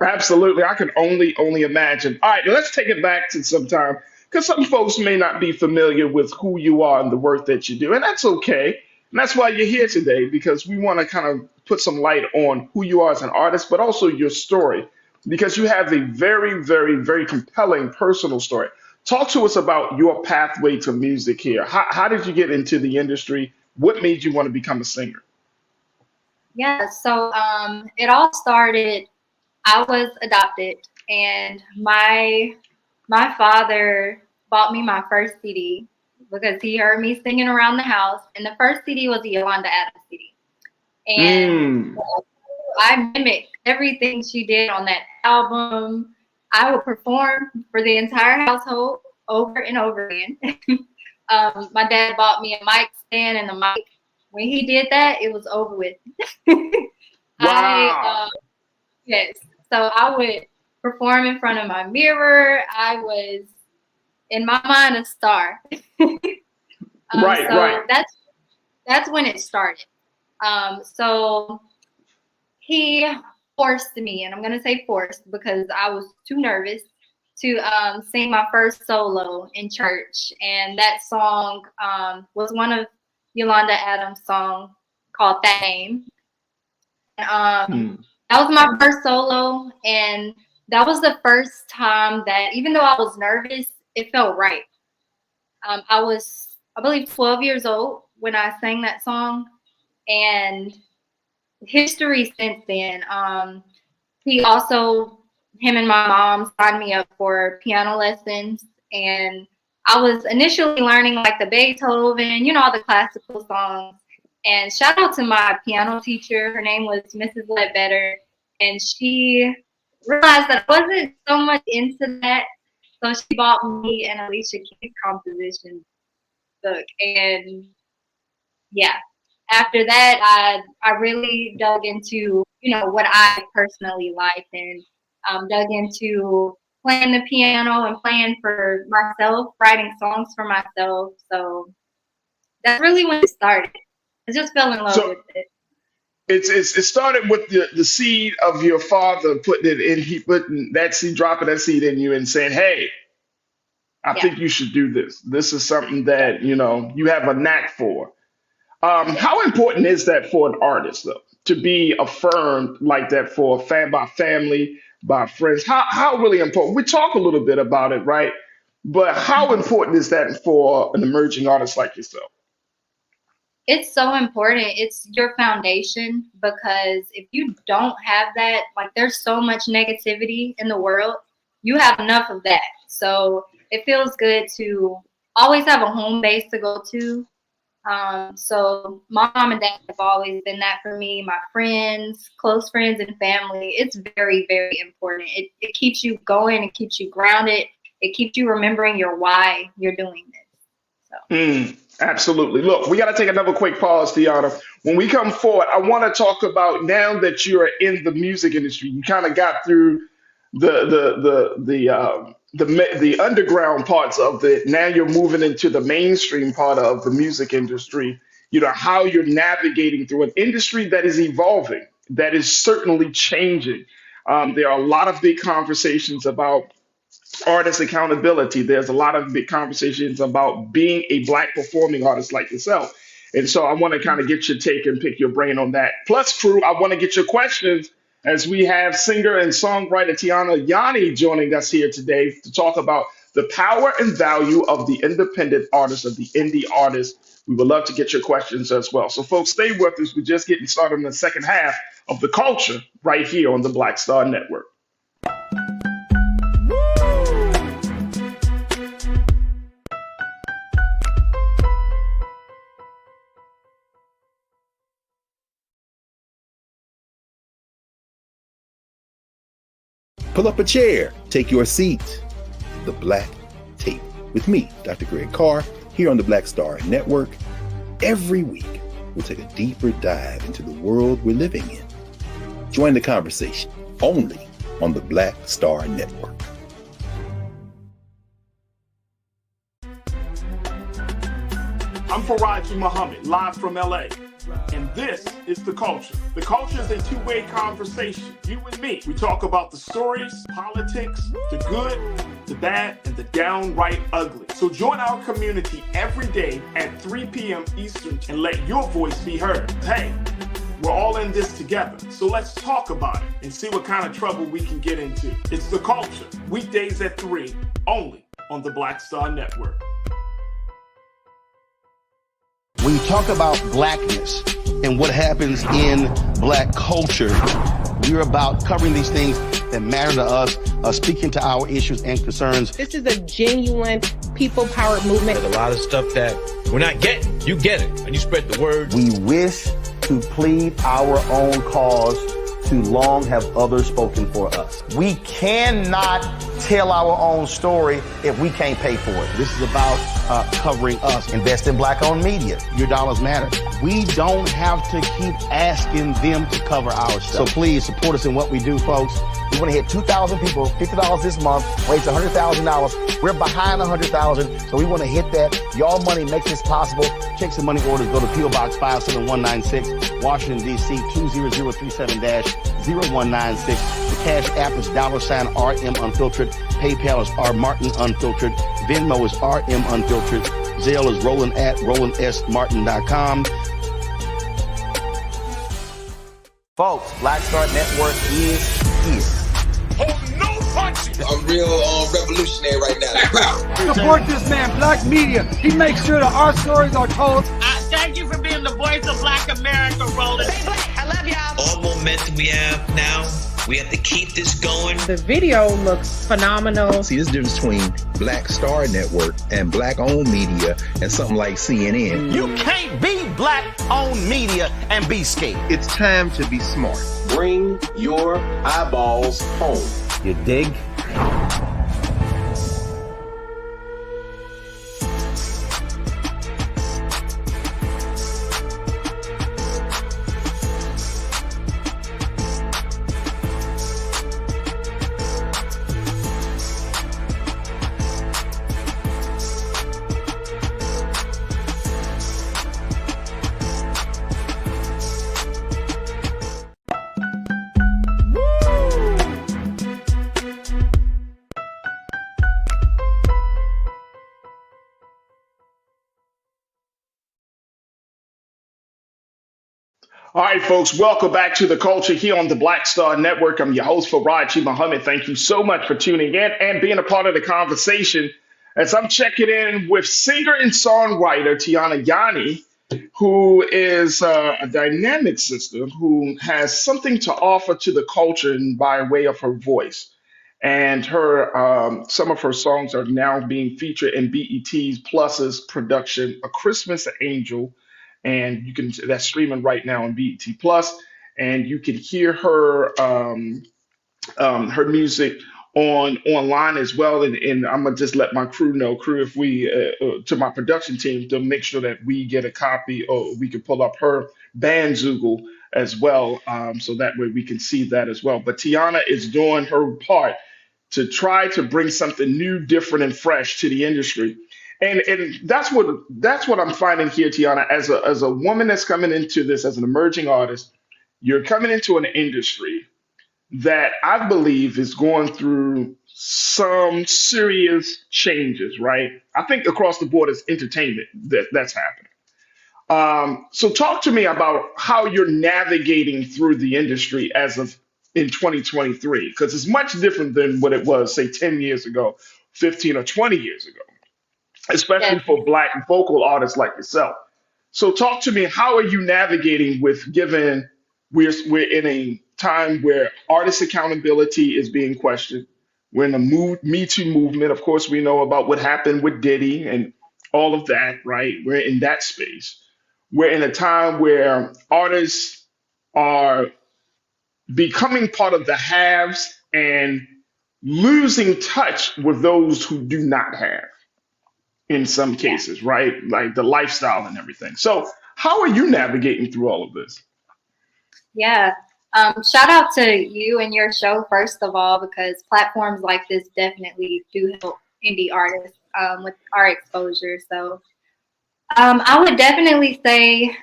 Absolutely. I can only imagine. All right, let's take it back to some time, because some folks may not be familiar with who you are and the work that you do, and that's okay. And that's why you're here today, because we want to kind of put some light on who you are as an artist, but also your story, because you have a very, very, very compelling personal story. Talk to us about your pathway to music here. How did you get into the industry? What made you want to become a singer? Yeah, so it all started. I was adopted, and my father bought me my first CD because he heard me singing around the house, and the first CD was a Yolanda Adams CD, and Mm. I mimicked everything she did on that album. I would perform for the entire household over and over again. My dad bought me a mic stand and a mic. When he did that, it was over with. I Wow. Yes. So I would perform in front of my mirror. I was, in my mind, a star. Right, right. So that's when it started. So he forced me, and I'm gonna say forced because I was too nervous to sing my first solo in church, and that song was one of Yolanda Adams' song called "That Name." Mm. That was my first solo, and that was the first time that, even though I was nervous, it felt right. I was, I believe, 12 years old when I sang that song, and history since then. He also, him and my mom signed me up for piano lessons, and I was initially learning like the Beethoven, all the classical songs. And shout out to my piano teacher. Her name was Mrs. Ledbetter, and she realized that I wasn't so much into that, so she bought me an Alicia Keys composition book. And yeah, after that, I really dug into what I personally liked, and dug into playing the piano and playing for myself, writing songs for myself. So that's really when it started. I just fell in love So with it. it started with the seed of your father putting it in. He putting that seed, dropping that seed in you, and saying, "Hey, I Yeah, think you should do this. This is something yeah, that you have a knack for." yeah. How important is that for an artist, though, to be affirmed like that for a fan, by family, by friends? How really important? We talk a little bit about it, right? But how Mhm. important is that for an emerging artist like yourself? It's so important. It's your foundation, because if you don't have that, like there's so much negativity in the world, you have enough of that. So it feels good to always have a home base to go to. So my mom and dad have always been that for me, my friends, close friends and family. It's very, very important. It keeps you going, it keeps you grounded, it keeps you remembering your why you're doing this. So Absolutely. Look, we got to take another quick pause, Tiana. When we come forward, I want to talk about, now that you're in the music industry, you kind of got through the underground parts of it. Now you're moving into the mainstream part of the music industry. how you're navigating through an industry that is evolving, that is certainly changing. There are a lot of big conversations about artist accountability. There's a lot of big conversations about being a Black performing artist like yourself. And so I want to kind of get your take and pick your brain on that. Plus, crew, I want to get your questions as we have singer and songwriter Tiana Yanni joining us here today to talk about the power and value of the independent artist, of the indie artist. We would love to get your questions as well. So, folks, stay with us. We're just getting started in the second half of the culture right here on the Black Star Network. Pull up a chair, take your seat. The Black Tape with me, Dr. Greg Carr, here on the Black Star Network. Every week, we'll take a deeper dive into the world we're living in. Join the conversation only on the Black Star Network. I'm Farajii Muhammad, live from LA. And this is The Culture. The Culture is a two-way conversation. You and me. We talk about the stories, politics, the good, the bad, and the downright ugly. So join our community every day at 3 p.m. Eastern and let your voice be heard. Hey, we're all in this together. So let's talk about it and see what kind of trouble we can get into. It's The Culture. Weekdays at 3, only on the Black Star Network. When you talk about blackness and what happens in Black culture, we're about covering these things that matter to us, speaking to our issues and concerns. This is a genuine people-powered movement. There's a lot of stuff that we're not getting. You get it, and you spread the word. We wish to plead our own cause. Too long have others spoken for us. We cannot tell our own story if we can't pay for it. This is about covering us. Invest in Black-owned media. Your dollars matter. We don't have to keep asking them to cover our stuff. So please support us in what we do, folks. We want to hit 2,000 people, $50 this month, raise $100,000. We're behind 100,000, so we want to hit that. Y'all money makes this possible. Check some money orders. Go to P.O. Box 57196, Washington, D.C. 20037-0196. The Cash App is $RM Unfiltered. PayPal is R Martin Unfiltered. Venmo is RM Unfiltered. Zelle is Roland at RolandSMartin.com. Folks, Black Star Network is here. I'm real revolutionary right now. Support this man, Black Media. He makes sure that our stories are told. Thank you for being the voice of Black America, Roland. Stay black. I love y'all. All momentum we have now, we have to keep this going. The video looks phenomenal. See, there's a difference between Black Star Network and Black-owned media and something like CNN. You can't be Black-owned media and be scared. It's time to be smart. Bring your eyeballs home. You dig? All right, folks, welcome back to The Culture here on the Black Star Network. I'm your host, Farajii Muhammad. Thank you so much for tuning in and being a part of the conversation as I'm checking in with singer and songwriter Tiana Yanni, who is a dynamic sister who has something to offer to the culture by way of her voice. And her some of her songs are now being featured in BET Plus's production, A Christmas Angel, and that's streaming right now on BET Plus, and you can hear her her music online as well. And I'm gonna just let my crew know, if we to my production team to make sure that we get a copy, or we can pull up her Bandzoogle as well, so that way we can see that as well. But Tiana is doing her part to try to bring something new, different, and fresh to the industry. And that's what I'm finding here, Tiana, as a woman that's coming into this as an emerging artist. You're coming into an industry that I believe is going through some serious changes, right? I think across the board is entertainment that's happening. So talk to me about how you're navigating through the industry as of in 2023, because it's much different than what it was, say, 10 years ago, 15 or 20 years ago, especially for Definitely. Black vocal artists like yourself. So talk to me, how are you navigating with given we're in a time where artist accountability is being questioned. We're in the Me Too movement. Of course, we know about what happened with Diddy and all of that, right? We're in that space. We're in a time where artists are becoming part of the haves and losing touch with those who do not have in some Yeah. cases, right? Like the lifestyle and everything. So, how are you navigating through all of this? Yeah. Shout out to you and your show, first of all, because platforms like this definitely do help indie artists with our exposure. So I would definitely say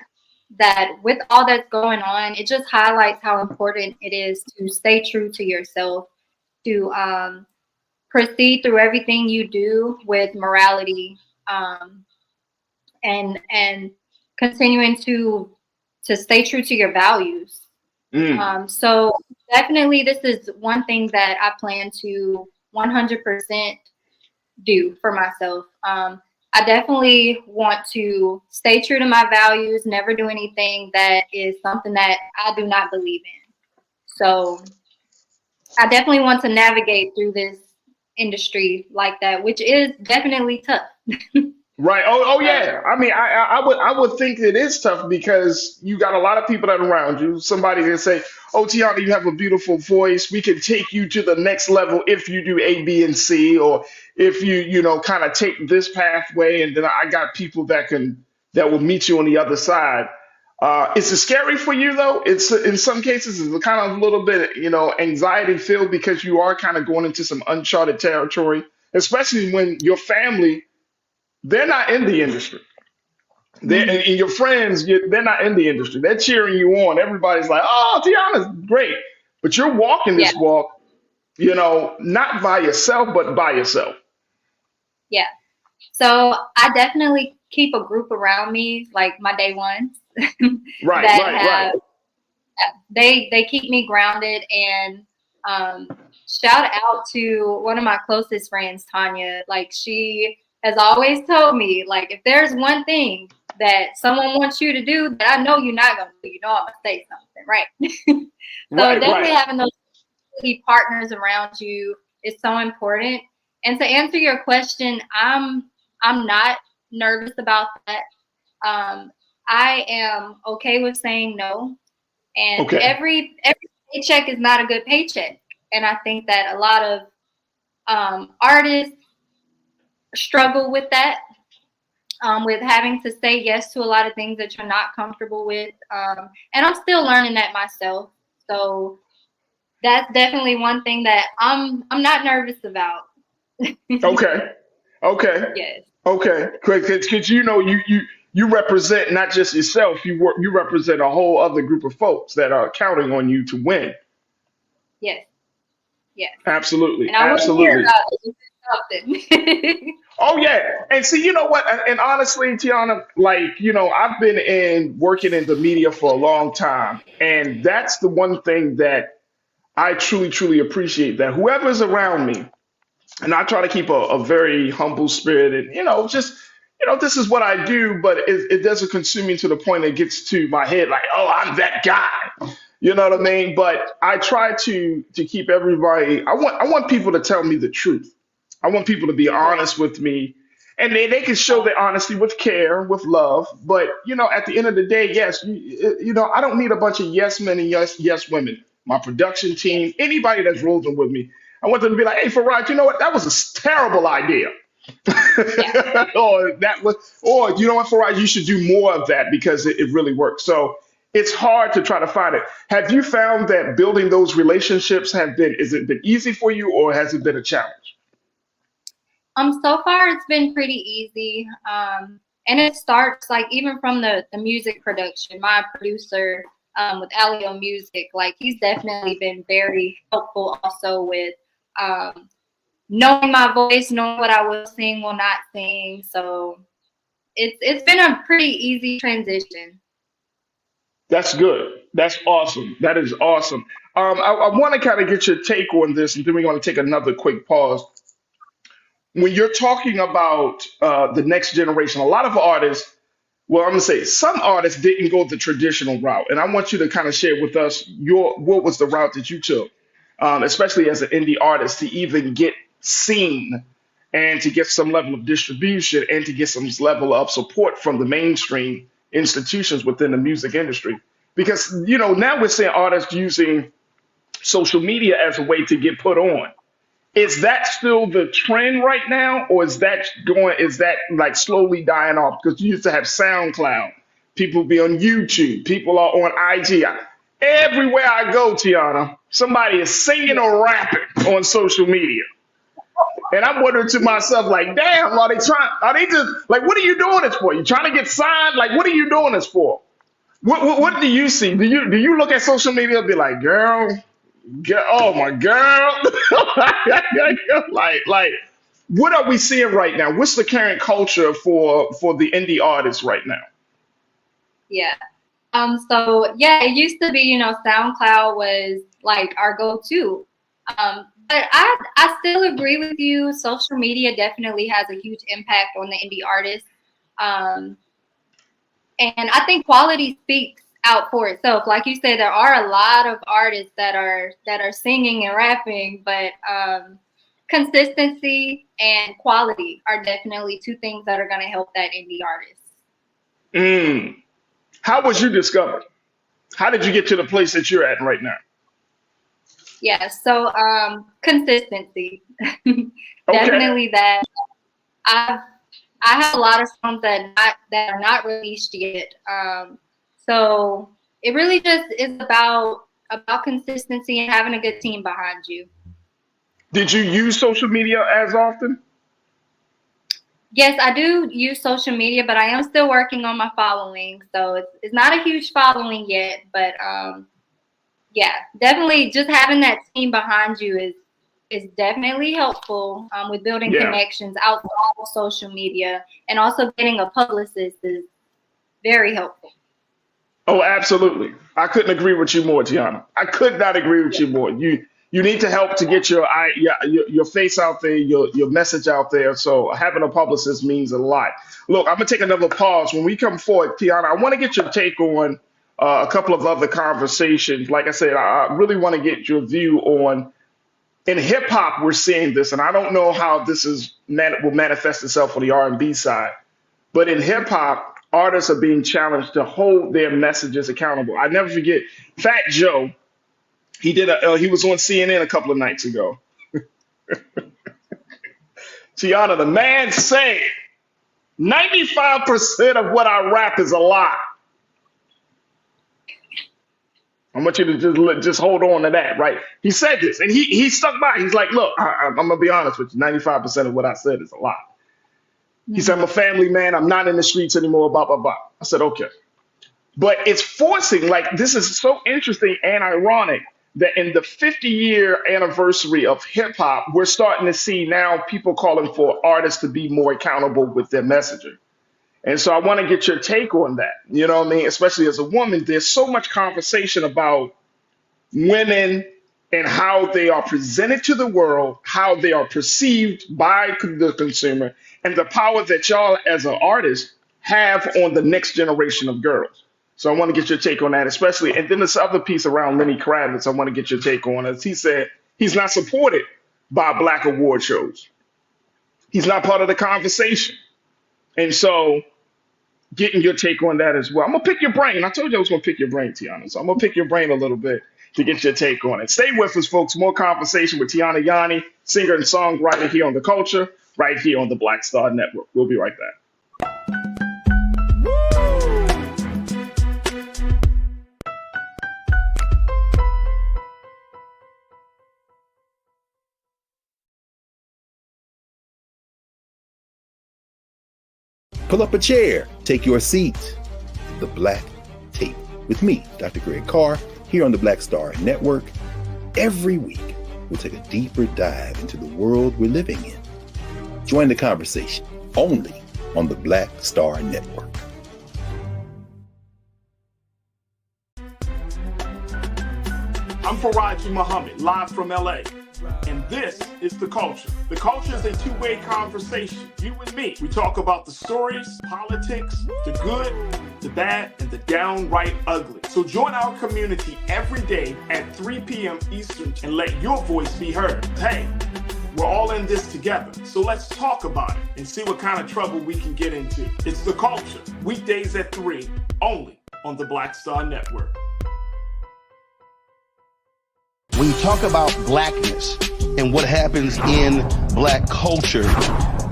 that with all that's going on, it just highlights how important it is to stay true to yourself, to proceed through everything you do with morality, and continuing to stay true to your values. Mm. So definitely, this is one thing that I plan to 100% do for myself. I definitely want to stay true to my values, never do anything that is something that I do not believe in. So I definitely want to navigate through this industry like that, which is definitely tough. Right. Oh Uh, yeah. I mean, I would think it is tough because you got a lot of people that are around you. Somebody can say, "Oh, Tiana, you have a beautiful voice. We can take you to the next level if you do A, B, and C, or if you kind of take this pathway." And then I got people that will meet you on the other side. Is it scary for you though? It's in some cases it's kind of a little bit anxiety filled because you are kind of going into some uncharted territory, especially when your family they're not in the industry. And your friends, they're not in the industry. They're cheering you on. Everybody's like, "Oh, Tiana's great," but you're walking yeah, this walk, not by yourself, but by yourself. yeah. So I definitely keep a group around me, like my day ones, Right, that right, right. have they keep me grounded. And shout out to one of my closest friends, Tanya. Like, she has always told me, like, if there's one thing that someone wants you to do that I know you're not gonna do, I'm gonna say something, right? So Right, definitely right. having those key partners around you is so important. And to answer your question, I'm not nervous about that. I am okay with saying no. And Okay. every paycheck is not a good paycheck. And I think that a lot of artists struggle with that, with having to say yes to a lot of things that you're not comfortable with. And I'm still learning that myself. So that's definitely one thing that I'm not nervous about. Okay. Okay. Yes. Okay. Because you represent not just yourself. You represent a whole other group of folks that are counting on you to win. Yes. Yes. Absolutely. And I want to hear Absolutely. about it often. Oh yeah, and see, you know what? And honestly, Tiana, like I've been in working in the media for a long time, and that's the one thing that I truly, truly appreciate. That whoever's around me, and I try to keep a very humble spirit, and just this is what I do, but it doesn't consume me to the point that it gets to my head, like, oh, I'm that guy. You know what I mean? But I try to keep everybody. I want people to tell me the truth. I want people to be Right. honest with me, and they can show their honesty with care, with love. But at the end of the day, yes, I don't need a bunch of yes men and yes women. My production Yes. team, anybody that's rolling with me, I want them to be like, "Hey, Faraj, you know what? That was a terrible idea." Yeah. or you know what, Faraj, you should do more of that because it really works. So it's hard to try to find it. Have you found that building those relationships is it been easy for you or has it been a challenge? So far it's been pretty easy. And it starts like even from the music production. My producer with Alio Music, like he's definitely been very helpful also with knowing my voice, knowing what I will sing, will not sing. So it's been a pretty easy transition. That's good. That's awesome. That is awesome. I want to kind of get your take on this, and then we're going to take another quick pause. When you're talking about the next generation, a lot of artists, well, I'm gonna say some artists didn't go the traditional route, and I want you to kind of share with us what was the route that you took, especially as an indie artist, to even get seen and to get some level of distribution and to get some level of support from the mainstream institutions within the music industry. Because now we're seeing artists using social media as a way to get put on. Is that still the trend right now, or is that like slowly dying off? Because you used to have SoundCloud, people be on YouTube, people are on IG. Everywhere I go, Tiana, somebody is singing or rapping on social media. And I'm wondering to myself, like, damn, are they just like, what are you doing this for? You trying to get signed? Like, what are you doing this for? What do you see? Do you look at social media and be like, oh my girl, like, what are we seeing right now? What's the current culture for the indie artists right now? Yeah. So yeah, it used to be, SoundCloud was like our go-to. But I still agree with you. Social media definitely has a huge impact on the indie artists. And I think quality speaks out for itself. Like you said, there are a lot of artists that are singing and rapping, but consistency and quality are definitely two things that are going to help that indie artist. How was you discovered? How did you get to the place that you're at right now? Yeah, so consistency. Okay. Definitely that. I have a lot of songs that are not released yet. So it really just is about consistency and having a good team behind you. Did you use social media as often? Yes, I do use social media, but I am still working on my following. So it's not a huge following yet, but yeah, definitely just having that team behind you is definitely helpful with building connections outside of social media, and also getting a publicist is very helpful. Oh, absolutely. I couldn't agree with you more, Tiana. I could not agree with you more. You need to help to get your face out there, your message out there. So having a publicist means a lot. Look, I'm gonna take another pause. When we come forward, Tiana, I want to get your take on a couple of other conversations. Like I said, I really want to get your view on. In hip hop, we're seeing this, and I don't know how this will manifest itself on the R&B side. But in hip hop, artists are being challenged to hold their messages accountable. I never forget Fat Joe. He was on CNN a couple of nights ago. Tiana, the man said 95% of what I rap is a lie. I want you to just hold on to that, right? He said this, and he stuck by. He's like, look, I'm gonna be honest with you. 95% of what I said is a lie. He said, I'm a family man. I'm not in the streets anymore, blah, blah, blah. I said, okay. But it's forcing, like, this is so interesting and ironic that in the 50-year anniversary of hip hop, we're starting to see now people calling for artists to be more accountable with their messaging. And so I want to get your take on that. You know what I mean? Especially as a woman, there's so much conversation about women and how they are presented to the world, how they are perceived by the consumer, and the power that y'all as an artist have on the next generation of girls. So I want to get your take on that, especially. And then this other piece around Lenny Kravitz, I want to get your take on. As he said, he's not supported by Black award shows. He's not part of the conversation. And so getting your take on that as well. I'm going to pick your brain. I told you I was going to pick your brain, Tiana. So I'm going to pick your brain a little bit to get your take on it. Stay with us, folks. More conversation with Tiana Yanni, singer and songwriter here on The Culture, right here on the Black Star Network. We'll be right back. Pull up a chair, take your seat. The Black Tape with me, Dr. Greg Carr, here on the Black Star Network. Every week, we'll take a deeper dive into the world we're living in. Join the conversation only on the Black Star Network. I'm Farajii Muhammad, live from LA. And this is The Culture. The Culture is a two-way conversation. You and me. We talk about the stories, politics, the good, the bad, and the downright ugly. So join our community every day at 3 p.m. Eastern and let your voice be heard. Hey, we're all in this together. So let's talk about it and see what kind of trouble we can get into. It's The Culture, weekdays at 3, only on the Black Star Network. When you talk about blackness and what happens in black culture,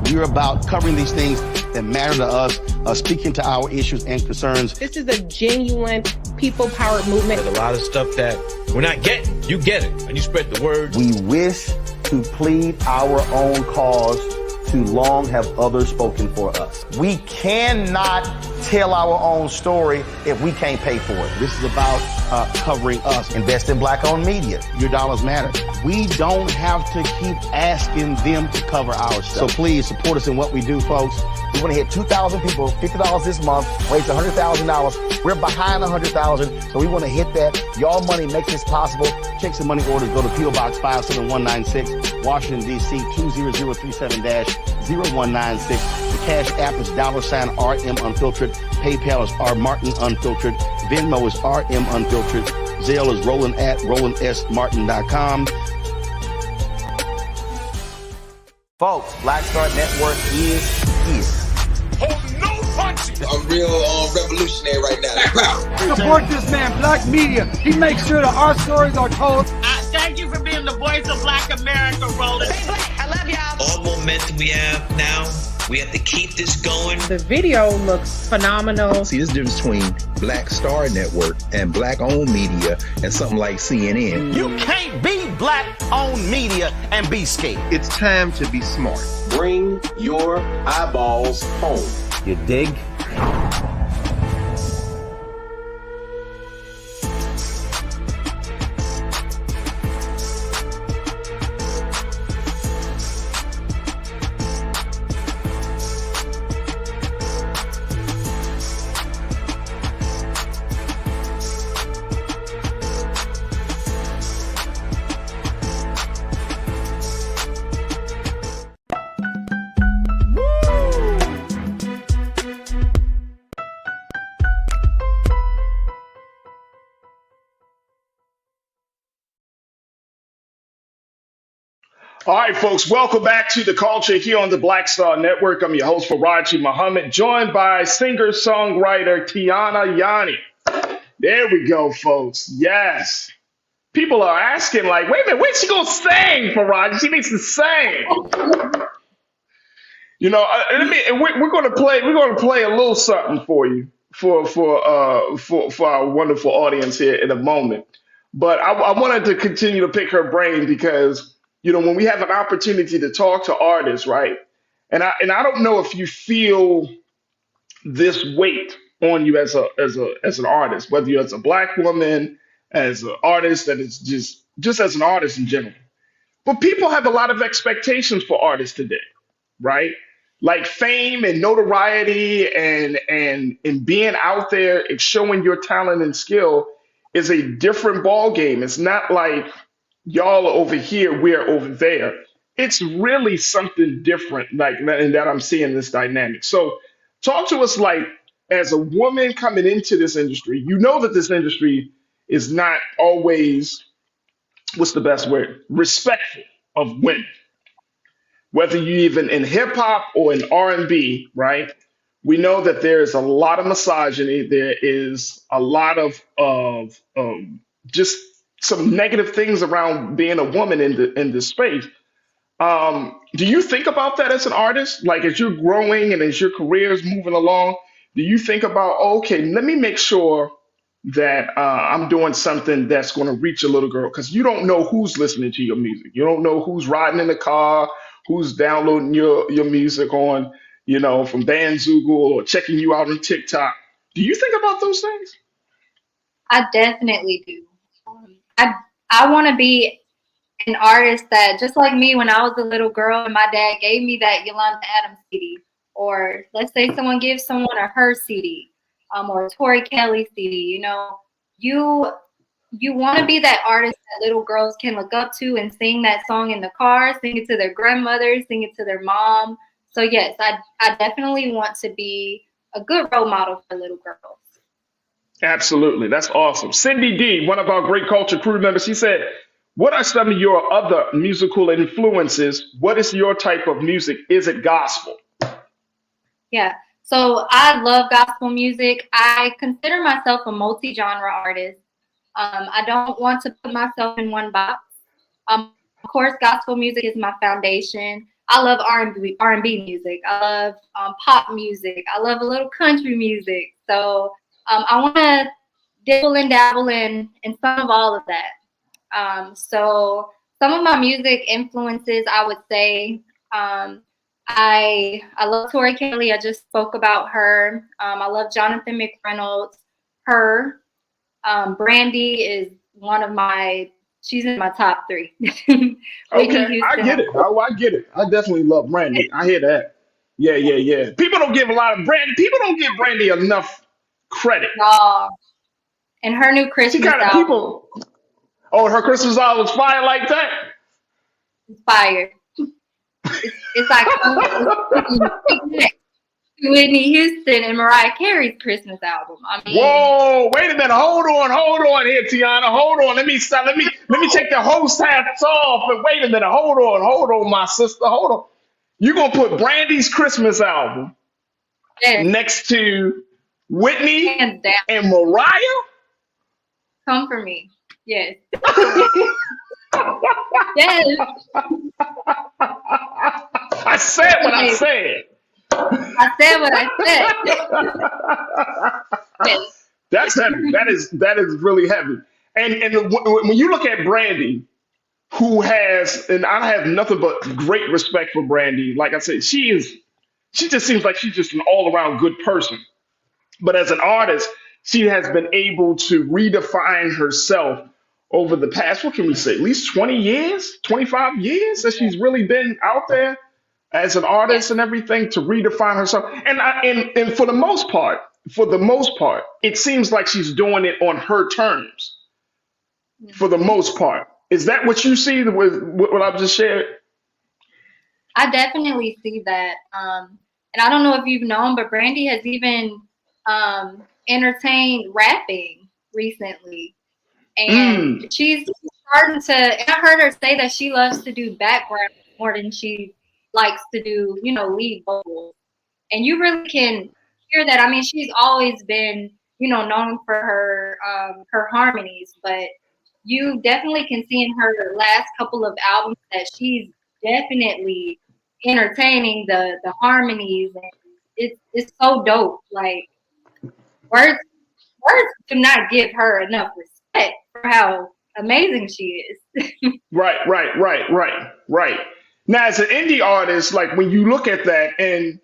we're about covering these things that matter to us, speaking to our issues and concerns. This is a genuine people-powered movement. There's a lot of stuff that we're not getting. You get it, and you spread the word. We wish to plead our own cause. Too long have others spoken for us. We cannot tell our own story if we can't pay for it. This is about covering us. Invest in black-owned media. Your dollars matter. We don't have to keep asking them to cover our stuff. So please support us in what we do, folks. We want to hit 2,000 people, $50 this month, raise $100,000. We're behind $100,000, so we want to hit that. Y'all money makes this possible. Check some money orders. Go to P.O. Box 57196, Washington, D.C. 20037-0196. The Cash App is $RM Unfiltered. PayPal is R Martin Unfiltered. Venmo is RM Unfiltered. Zelle is Roland at RolandSMartin.com. Folks, Black Star Network is here. Oh, no punching! I'm real revolutionary right now. Support this man, Black Media. He makes sure that our stories are told. Thank you for being the voice of Black America, Roland. Stay black. I love y'all. All momentum we have now, we have to keep this going. The video looks phenomenal. See, this difference between Black Star Network and black-owned media and something like CNN. You can't be black-owned media and be scared. It's time to be smart. Bring your eyeballs home. You dig? All right, folks, welcome back to The Culture here on the Black Star Network. I'm your host, Farajii Muhammad, joined by singer-songwriter Tiana Yani. There we go, folks. Yes. People are asking, like, wait a minute, when's she going to sing, Farajii? She needs to sing. You know, we're going to play a little something for you, for our wonderful audience here in a moment. But I wanted to continue to pick her brain because, you know, when we have an opportunity to talk to artists, right? And I don't know if you feel this weight on you as an artist, whether you're as a black woman, as an artist, that is just as an artist in general. But people have a lot of expectations for artists today, right? Like fame and notoriety and being out there and showing your talent and skill is a different ball game. It's not like y'all are over here, we're over there. It's really something different, like, and that I'm seeing this dynamic. So talk to us, like, as a woman coming into this industry, you know that this industry is not always, what's the best word, respectful of women. Whether you even in hip hop or in R&B, right? We know that there is a lot of misogyny. There is a lot of just some negative things around being a woman in this space. Do you think about that as an artist? Like as you're growing and as your career is moving along, do you think about, okay, let me make sure that I'm doing something that's going to reach a little girl? Because you don't know who's listening to your music. You don't know who's riding in the car, who's downloading your music on from Bandzoogle or checking you out on TikTok. Do you think about those things? I definitely do. I want to be an artist that, just like me, when I was a little girl and my dad gave me that Yolanda Adams CD, or let's say someone gives someone a her CD, or a Tori Kelly CD. You want to be that artist that little girls can look up to and sing that song in the car, sing it to their grandmother, sing it to their mom. So yes, I definitely want to be a good role model for little girls. Absolutely. That's awesome. Cindy D, one of our great culture crew members, she said, what are some of your other musical influences? What is your type of music? Is it gospel? Yeah. So I love gospel music. I consider myself a multi-genre artist. I don't want to put myself in one box. Of course, gospel music is my foundation. I love R&B music. I love pop music. I love a little country music. So I want to dibble and dabble in some of all of that. So some of my music influences, I would say, I love Tori Kelly. I just spoke about her. I love Jonathan McReynolds. Her. Brandy is she's in my top 3. Okay, I get it. I get it. I definitely love Brandy. I hear that. Yeah. People don't give Brandy enough credit. And her new Christmas album. Her Christmas album was fire like that? It's fire. It's like Whitney Houston and Mariah Carey's Christmas album. Whoa! Wait a minute. Hold on here, Tiana. Hold on. Let me stop. Let me take the host hats off. And wait a minute. Hold on, my sister. Hold on. You gonna put Brandy's Christmas album next to Whitney and Mariah? Come for me. Yes. Yes. I said what I said. I said what I said. Yes. That's heavy. That is really heavy. And when you look at Brandy, who has, and I have nothing but great respect for Brandy. Like I said, she just seems like she's just an all around good person. But as an artist, she has been able to redefine herself over the past, what can we say, at least 20 years, 25 years that she's really been out there as an artist and everything, to redefine herself. And for the most part, it seems like she's doing it on her terms. For the most part. Is that what you see with what I've just shared? I definitely see that. And I don't know if you've known, but Brandy has even entertained rapping recently. And she's starting to, and I heard her say that she loves to do background more than she likes to do, lead vocals. And you really can hear that. I mean, she's always been, known for her harmonies, but you definitely can see in her last couple of albums that she's definitely entertaining the harmonies. And it's so dope. Like, words do not give her enough respect for how amazing she is. Right. Now, as an indie artist, like when you look at that, and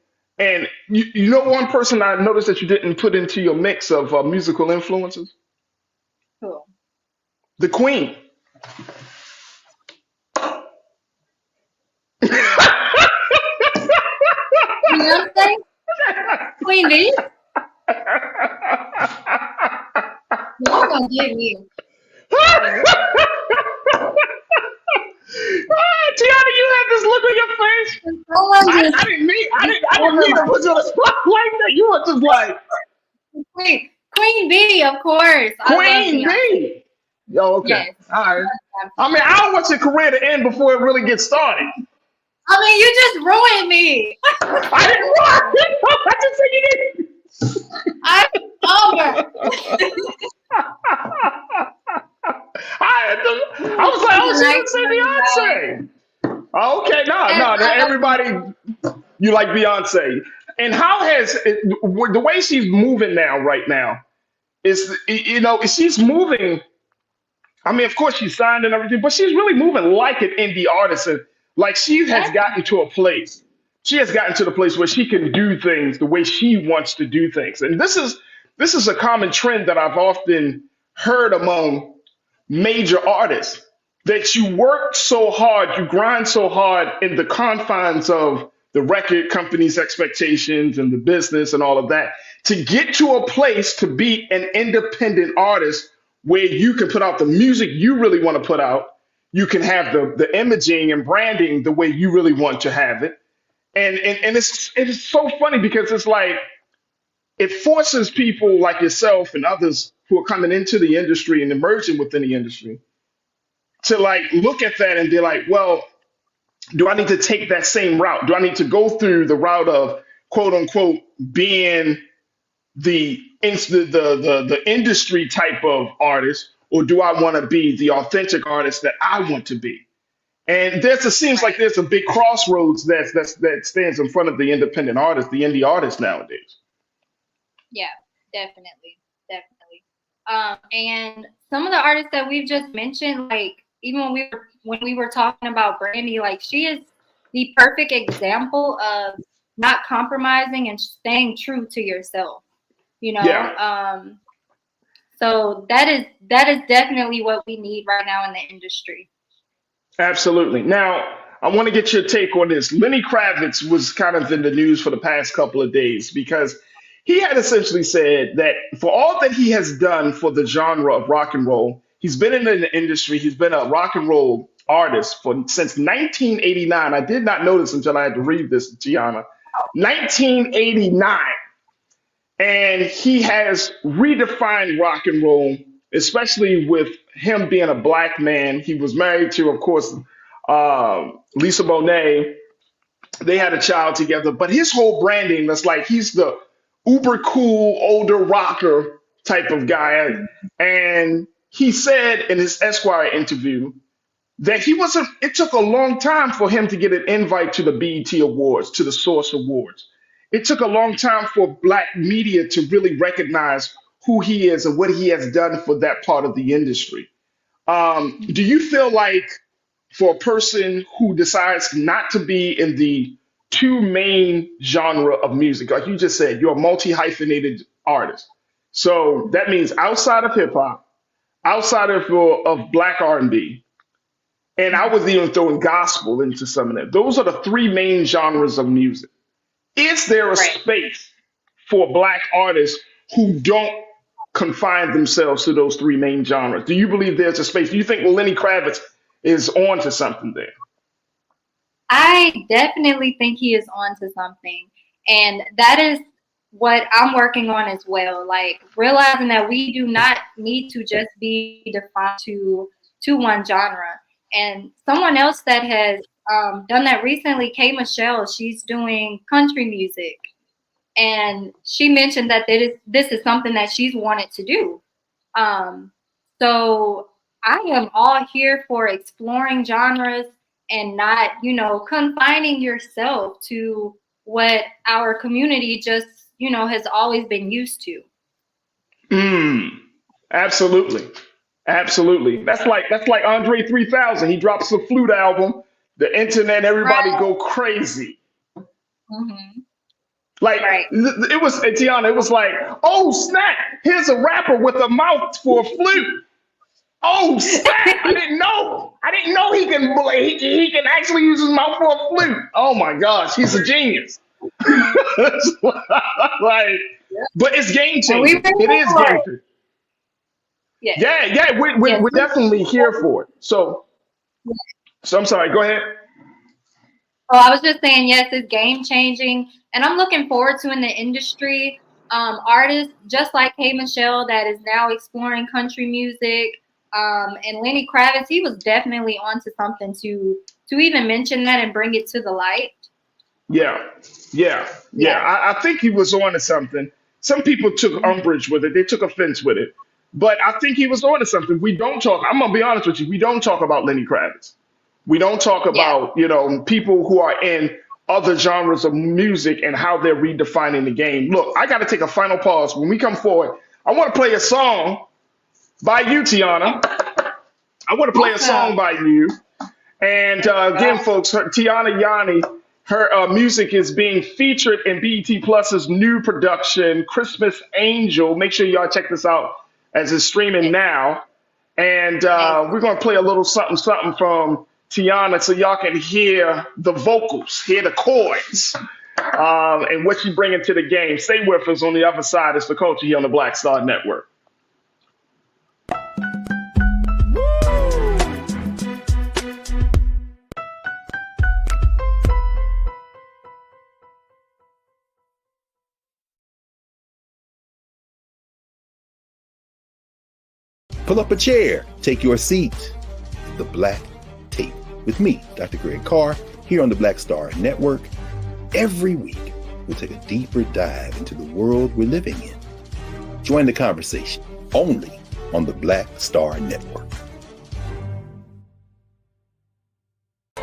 you know one person I noticed that you didn't put into your mix of musical influences? Cool. The Queen. Beyonce? Queen B? Y'all gonna get me. Tiana, you have this look on your face. I didn't mean to put you on the spot like that. You were just like Queen B, of course. Queen B. Yo, okay. Yes. All right. I mean, I don't want your career to end before it really gets started. I mean, you just ruined me. I didn't ruin it. I just said you didn't. I'm over. I was like, oh, she didn't say Beyonce. Okay, no, everybody, you like Beyonce. And how has the way she's moving right now is, she's moving. I mean, of course she's signed and everything, but she's really moving like an indie artist. And like she has gotten to a place She has gotten to the place where she can do things the way she wants to do things. And this is a common trend that I've often heard among major artists, that you work so hard, you grind so hard in the confines of the record company's expectations and the business and all of that to get to a place to be an independent artist where you can put out the music you really want to put out. You can have the imaging and branding the way you really want to have it. And it's so funny because it's like it forces people like yourself and others who are coming into the industry and emerging within the industry to like look at that and be like, well, do I need to take that same route? Do I need to go through the route of quote unquote being the industry type of artist, or do I want to be the authentic artist that I want to be? And it seems like there's a big crossroads that stands in front of the independent artist, the indie artist nowadays. Yeah, definitely, definitely. And some of the artists that we've just mentioned, like even when we were talking about Brandy, like she is the perfect example of not compromising and staying true to yourself. You know, Yeah. So that is definitely what we need right now in the industry. Absolutely. Now, I want to get your take on this. Lenny Kravitz was kind of in the news for the past couple of days because he had essentially said that for all that he has done for the genre of rock and roll, he's been in the industry, he's been a rock and roll artist since 1989. I did not know this until I had to read this, Gianna. 1989. And he has redefined rock and roll, especially with him being a black man. He was married to, of course, Lisa Bonet. They had a child together, but his whole branding was like he's the uber cool older rocker type of guy. And he said in his Esquire interview that it took a long time for him to get an invite to the BET Awards, to the Source Awards. It took a long time for black media to really recognize who he is and what he has done for that part of the industry. Do you feel like for a person who decides not to be in the two main genre of music, like you just said, you're a multi-hyphenated artist. So that means outside of hip hop, outside of black R&B, and I was even throwing gospel into some of that. Those are the three main genres of music. Is there a space for black artists who don't confine themselves to those three main genres? Do you believe there's a space? Do you think Lenny Kravitz is on to something there? I definitely think he is on to something. And that is what I'm working on as well. Like realizing that we do not need to just be defined to one genre. And someone else that has done that recently, K. Michelle, she's doing country music. And she mentioned that this is something that she's wanted to do. So I am all here for exploring genres and not, confining yourself to what our community just, has always been used to. Absolutely. Absolutely. That's like Andre 3000. He drops a flute album, the internet, everybody go crazy. Mm-hmm. Like it was, Tiana, it was like, oh snap, here's a rapper with a mouth for a flute. Oh snap, I didn't know he can actually use his mouth for a flute. Oh my gosh, he's a genius. Like, but it's game changing. It is game changing. Yeah, we're definitely here for it. So I'm sorry, go ahead. Oh, I was just saying, yes, it's game changing. And I'm looking forward to in the industry, artists just like K. Michelle that is now exploring country music. And Lenny Kravitz, he was definitely onto something to even mention that and bring it to the light. Yeah. I think he was on to something. Some people took umbrage with it. They took offense with it. But I think he was on to something. I'm going to be honest with you. We don't talk about Lenny Kravitz. We don't talk about, people who are in other genres of music and how they're redefining the game. Look, I got to take a final pause. When we come forward, I want to play a song by you, Tiana. I want to play a song by you. And again, folks, Tiana Yanni Her music is being featured in BET Plus's new production, Christmas Angel. Make sure y'all check this out as it's streaming now. And we're going to play a little something, something from Tiana so y'all can hear the vocals, hear the chords, and what she's bringing to the game. Stay with us. On the other side, it's the culture here on the Black Star Network. Pull up a chair, take your seat. The Black Tape with me, Dr. Greg Carr, here on the Black Star Network. Every week, we'll take a deeper dive into the world we're living in. Join the conversation only on the Black Star Network.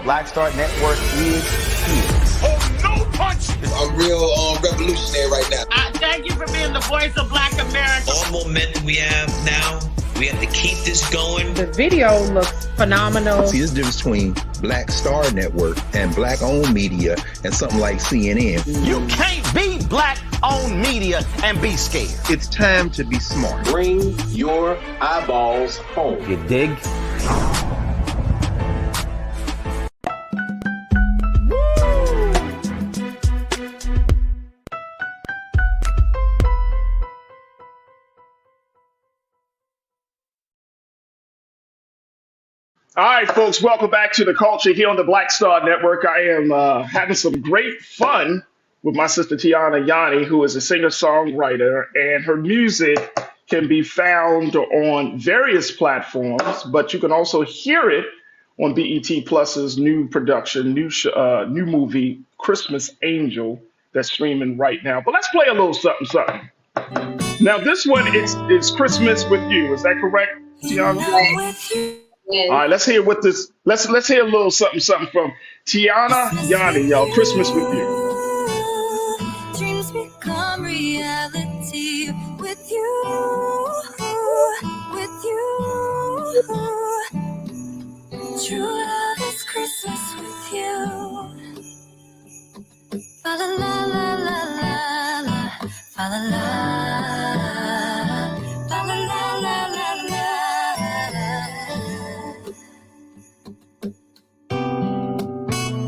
Black Star Network is here. Oh, no punch! I'm real revolutionary right now. Thank you for being the voice of Black America. All momentum we have now, we have to keep this going. The video looks phenomenal. See, there's a difference between Black Star Network and black-owned media and something like CNN. You can't be black-owned media and be scared. It's time to be smart. Bring your eyeballs home. You dig? All right, folks, welcome back to the culture here on the Black Star Network. I am having some great fun with my sister Tiana Yanni, who is a singer-songwriter, and her music can be found on various platforms, but you can also hear it on BET Plus's new production, new movie, Christmas Angel, that's streaming right now. But let's play a little something, something. Now, this one is Christmas with You. Is that correct, Tiana? All right, let's hear what this. Let's hear a little something, something from Tiana Yanni, y'all. Christmas with You. Dreams become reality with you, with you. True love is Christmas with you. Fa la la la la la la, fa la la, fa la la la la la.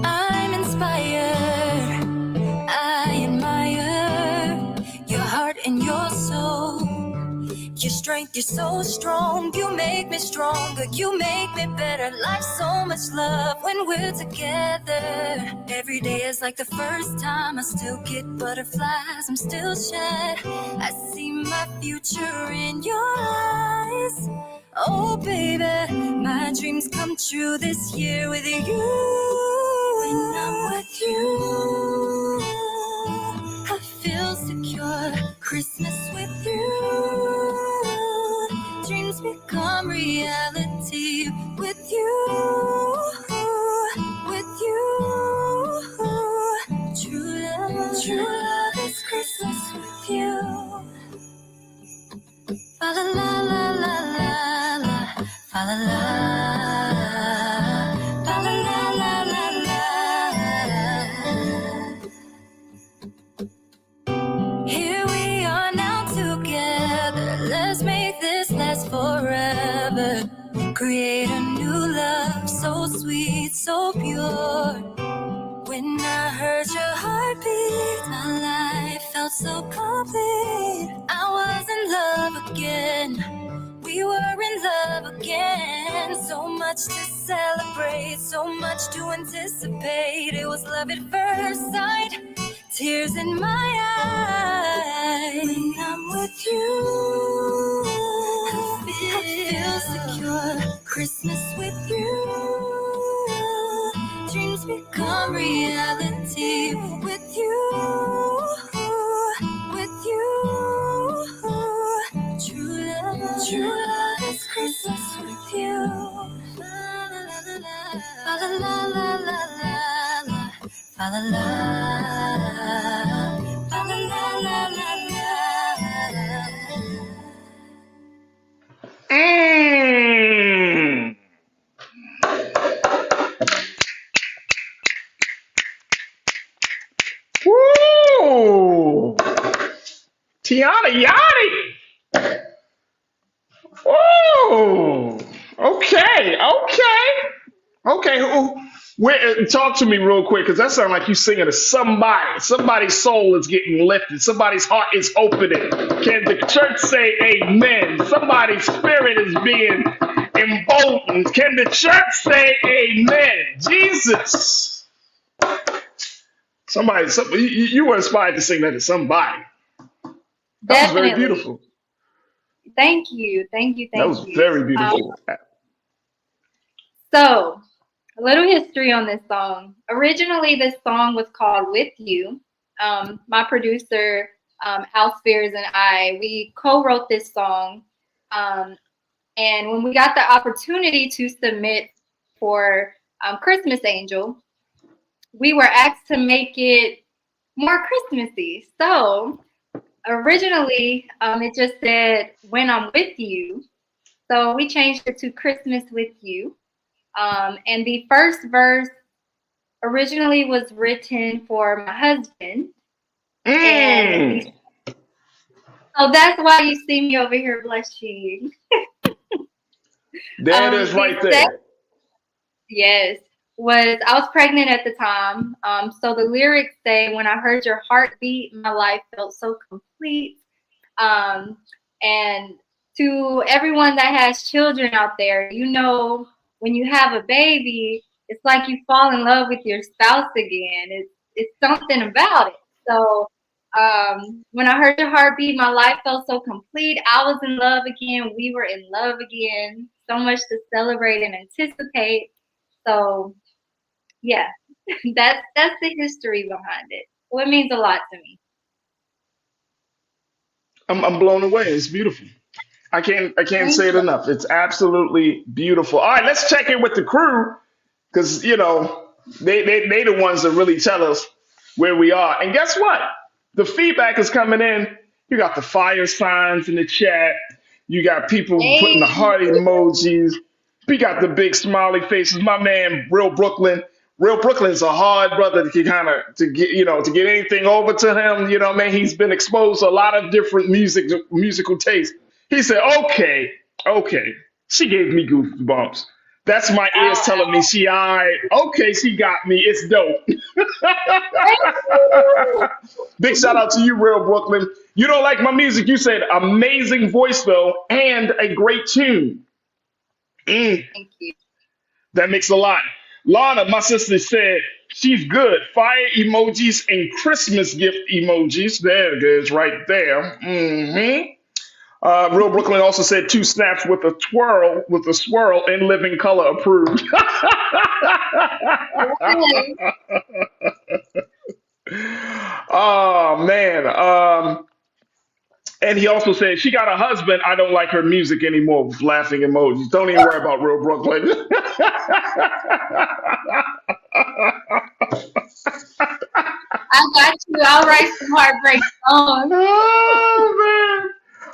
I'm inspired, I admire your heart and your soul. Your strength, you're so strong. You make me stronger, you make me better. Life's so much love when we're together. Every day is like the first time. I still get butterflies, I'm still shy. I see my future in your eyes. Oh baby, my dreams come true this year with you. When I'm with you, I feel secure. Christmas with you. Dreams become reality with you, with you. True love is Christmas with you. Fa la la la la la la, fa la la, fa la la la la la. Here we are now together. Let's make this last forever. Create a new love, so sweet, so pure. When I heard your heartbeat, my life felt so complete. I was in love again. We were in love again. So much to celebrate, so much to anticipate. It was love at first sight, tears in my eyes. When I'm with you, I feel secure. Christmas with you. Dreams become reality with you, with you. True love is Christmas with you. La la la la la la la la, fa la la, fa la la la la la. Mm. 'Cause Tiana Yanni. Oh, okay. Talk to me real quick, because that sounds like you singing to somebody. Somebody's soul is getting lifted. Somebody's heart is opening. Can the church say amen? Somebody's spirit is being emboldened. Can the church say amen? Jesus. You were inspired to sing that to somebody. That was very beautiful. Thank you. That was very beautiful. So, a little history on this song. Originally, this song was called With You. My producer, Al Spears, and we co-wrote this song. And when we got the opportunity to submit for Christmas Angel, we were asked to make it more Christmassy. So, originally, it just said, when I'm with you. So we changed it to Christmas with You. And the first verse originally was written for my husband. And so that's why you see me over here blushing. There it is right there. Yes. I was pregnant at the time. So the lyrics say, when I heard your heartbeat, my life felt so complete. And to everyone that has children out there, when you have a baby, it's like you fall in love with your spouse again. It's something about it. So when I heard your heartbeat, my life felt so complete. I was in love again. We were in love again. So much to celebrate and anticipate. So yeah, that's the history behind it. Well, it means a lot to me. I'm blown away. It's beautiful. I can't say it enough. It's absolutely beautiful. All right, let's check in with the crew, because they the ones that really tell us where we are. And guess what? The feedback is coming in. You got the fire signs in the chat. You got people putting the heart emojis. We got the big smiley faces. My man, Real Brooklyn. Real Brooklyn's a hard brother to get anything over to him. You know what I mean? He's been exposed to a lot of different musical tastes. He said, okay, she gave me goosebumps. That's my ears telling me she got me. It's dope. Big shout out to you, Real Brooklyn. You don't like my music? You said amazing voice though, and a great tune. Thank you. That makes a lot. Lana, my sister, said she's good. Fire emojis and Christmas gift emojis. There it is, right there. Real Brooklyn also said 2 snaps with a swirl in living color approved. Oh man. And he also said she got a husband. I don't like her music anymore with laughing emojis. Don't even worry about Real Brooklyn. I got you. I'll write some heartbreak songs.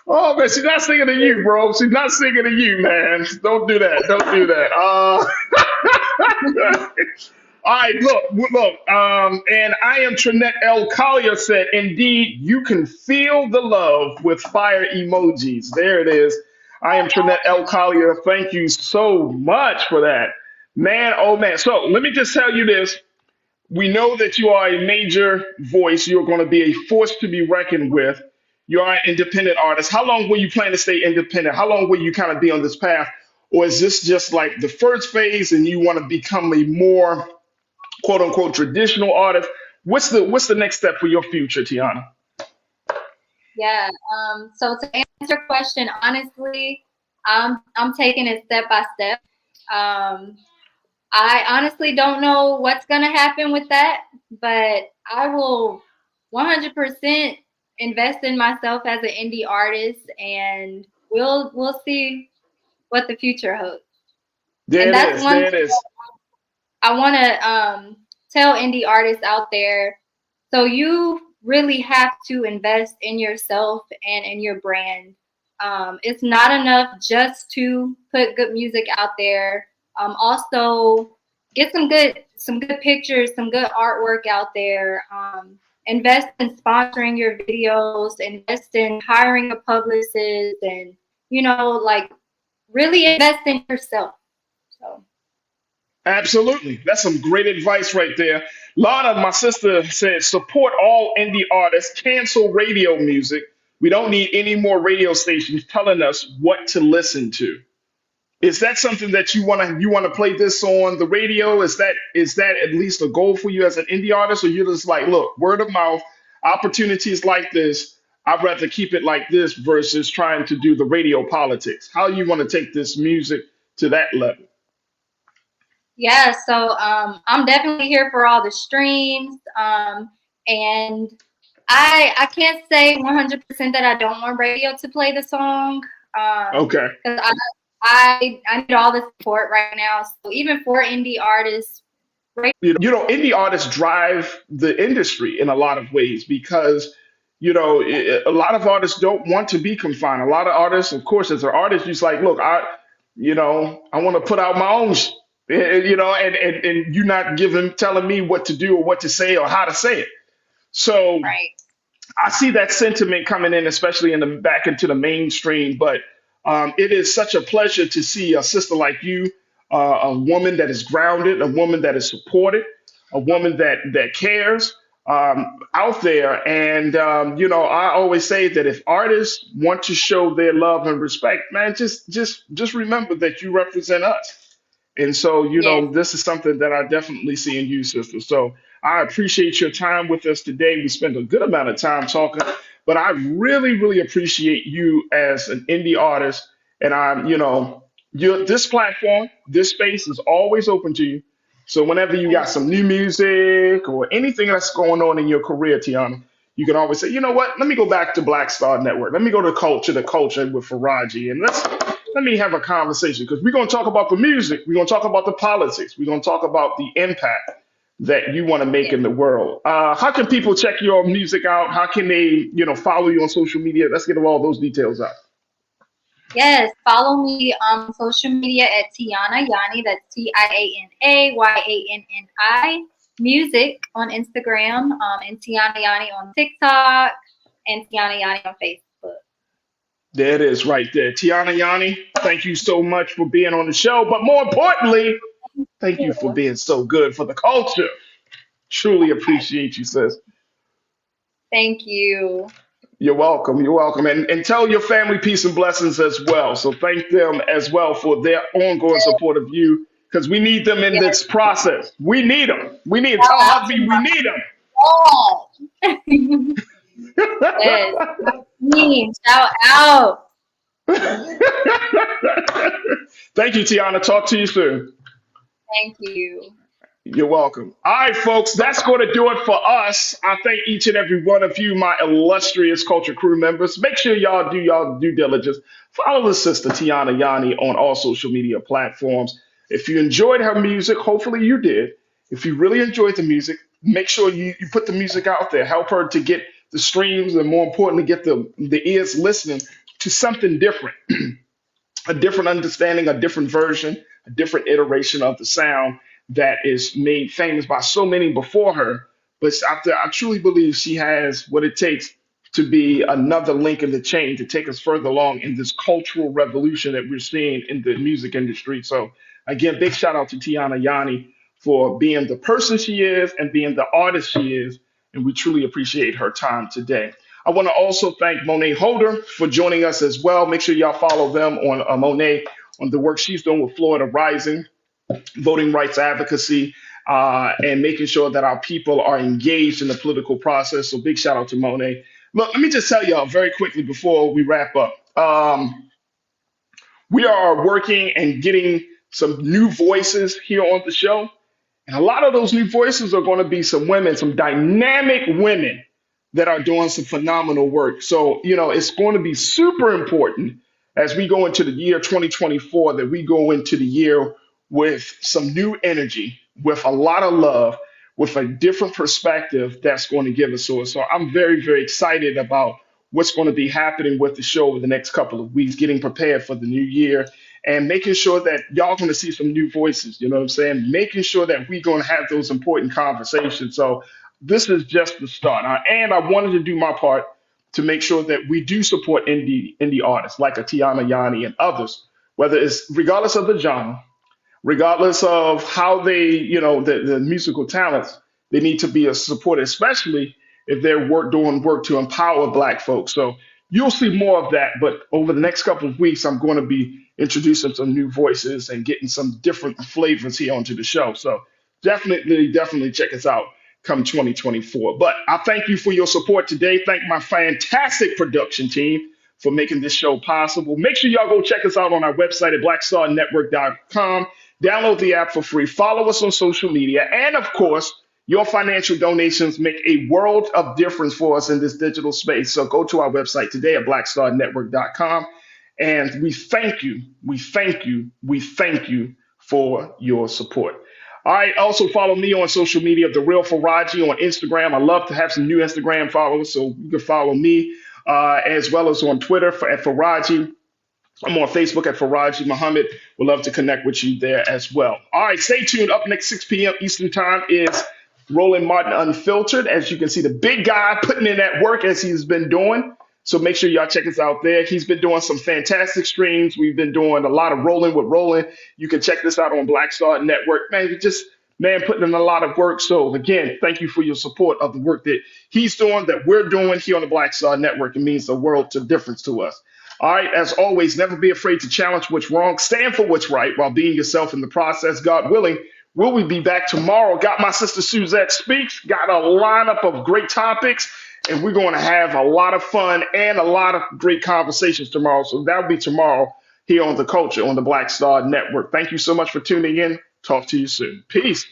Oh man, she's not singing to you, bro. She's not singing to you, man. Don't do that. All right, look. And I am Trinette L. Collier said, indeed, you can feel the love with fire emojis. There it is. I am Trinette L. Collier. Thank you so much for that. Man, oh man. So let me just tell you this. We know that you are a major voice. You're going to be a force to be reckoned with. You are an independent artist. How long will you plan to stay independent? How long will you kind of be on this path? Or is this just like the first phase and you want to become a more quote unquote traditional artist? What's the next step for your future, Tiana? Yeah. So to answer your question, honestly, I'm taking it step by step. I honestly don't know what's gonna happen with that, but I will 100% invest in myself as an indie artist, and we'll see what the future holds. There it is. I want to tell indie artists out there, so you really have to invest in yourself and in your brand. It's not enough just to put good music out there. Also, get some good pictures, some good artwork out there. invest in sponsoring your videos, invest in hiring a publicist, and like really invest in yourself. So Absolutely. That's some great advice right there. Lana, my sister, said support all indie artists, cancel radio music. We don't need any more radio stations telling us what to listen to. Is that something that you want to play this on the radio? Is that at least a goal for you as an indie artist, or you're just like, look, word of mouth, opportunities like this, I'd rather keep it like this versus trying to do the radio politics. How you want to take this music to that level? yeah, so I'm definitely here for all the streams, and I can't say 100% that I don't want radio to play the song, Okay. because I need all the support right now. So even for indie artists, Indie artists drive the industry in a lot of ways because, a lot of artists don't want to be confined. A lot of artists, of course, as an artist, you're just like, look, I want to put out my own, and you're not telling me what to do or what to say or how to say it. So right? I see that sentiment coming in, especially back into the mainstream. But it is such a pleasure to see a sister like you, a woman that is grounded, a woman that is supported, a woman that cares out there. And I always say that if artists want to show their love and respect, man, just remember that you represent us. And so, Yes, this is something that I definitely see in you, sister. So I appreciate your time with us today. We spent a good amount of time talking, but I really, really appreciate you as an indie artist. And this platform, this space is always open to you. So whenever you got thank some new music or anything that's going on in your career, Tiana, you can always say, you know what? Let me go back to Black Star Network. Let me go to culture with Farajii, and let me have a conversation because we're going to talk about the music. We're going to talk about the politics. We're going to talk about the impact that you want to make you. in the world. How can people check your music out? How can they, follow you on social media? Let's get all those details out. Yes, follow me on social media at Tiana Yani. That's TIANAYANNI music on Instagram, and Tiana Yani on TikTok, and Tiana Yani on Facebook. There it is right there. Tiana Yanni, thank you so much for being on the show. But more importantly, thank you for being so good for the culture. Truly appreciate you, sis. Thank you. You're welcome. You're welcome. And tell your family peace and blessings as well. So thank them as well for their ongoing support of you because we need them in Yes, this process. We need them. We need shout tell out to hubby we need my mom. Yes, team, shout out. them. Thank you, Tiana. Talk to you soon. Thank you. You're welcome. All right, folks, that's going to do it for us. I thank each and every one of you, my illustrious culture crew members. Make sure y'all do y'all due diligence. Follow the sister Tiana Yani on all social media platforms. If you enjoyed her music, hopefully you did. If you really enjoyed the music, make sure you put the music out there. Help her to get the streams and more importantly, get the ears listening to something different, a different understanding, a different version, a different iteration of the sound that is made famous by so many before her. But I truly believe she has what it takes to be another link in the chain to take us further along in this cultural revolution that we're seeing in the music industry. So, again, big shout out to Tiana Yani for being the person she is and being the artist she is. And we truly appreciate her time today. I want to also thank Monet Holder for joining us as well. Make sure y'all follow them on Monet on the work she's doing with Florida Rising, voting rights advocacy, and making sure that our people are engaged in the political process. So big shout out to Monet. Look, let me just tell y'all very quickly before we wrap up. We are working and getting some new voices here on the show. And a lot of those new voices are going to be some women, some dynamic women that are doing some phenomenal work. So, it's going to be super important as we go into the year 2024 that we go into the year with some new energy, with a lot of love, with a different perspective that's going to give us source. So I'm very, very excited about what's going to be happening with the show over the next couple of weeks, getting prepared for the new year and making sure that y'all going to see some new voices. You know what I'm saying? Making sure that we're going to have those important conversations. So This is just the start. And I wanted to do my part to make sure that we do support indie artists like a Tiana Yani and others, whether it's regardless of the genre, regardless of how they, the musical talents, they need to be supported, especially if they're doing work to empower Black folks. So you'll see more of that. But over the next couple of weeks, I'm going to be introducing some new voices and getting some different flavors here onto the show. So definitely check us out come 2024. But I thank you for your support today. Thank my fantastic production team for making this show possible. Make sure y'all go check us out on our website at blackstarnetwork.com. Download the app for free. Follow us on social media. And of course, your financial donations make a world of difference for us in this digital space. So go to our website today at blackstarnetwork.com. And we thank you for your support. All right. Also follow me on social media, The Real Farajii on Instagram. I love to have some new Instagram followers, so you can follow me as well as on Twitter at Farajii. I'm on Facebook at Farajii Muhammad. We'd love to connect with you there as well. All right, stay tuned. Up next, 6 p.m. Eastern Time is Roland Martin Unfiltered. As you can see, the big guy putting in that work as he's been doing. So make sure y'all check us out there. He's been doing some fantastic streams. We've been doing a lot of Rolling with Roland. You can check this out on Black Star Network. Man, putting in a lot of work. So again, thank you for your support of the work that he's doing, that we're doing here on the Black Star Network. It means the world to difference to us. All right, as always, never be afraid to challenge what's wrong. Stand for what's right while being yourself in the process. God willing, will we be back tomorrow? Got my sister Suzette Speaks, got a lineup of great topics, and we're going to have a lot of fun and a lot of great conversations tomorrow. So that'll be tomorrow here on The Culture on the Black Star Network. Thank you so much for tuning in. Talk to you soon. Peace.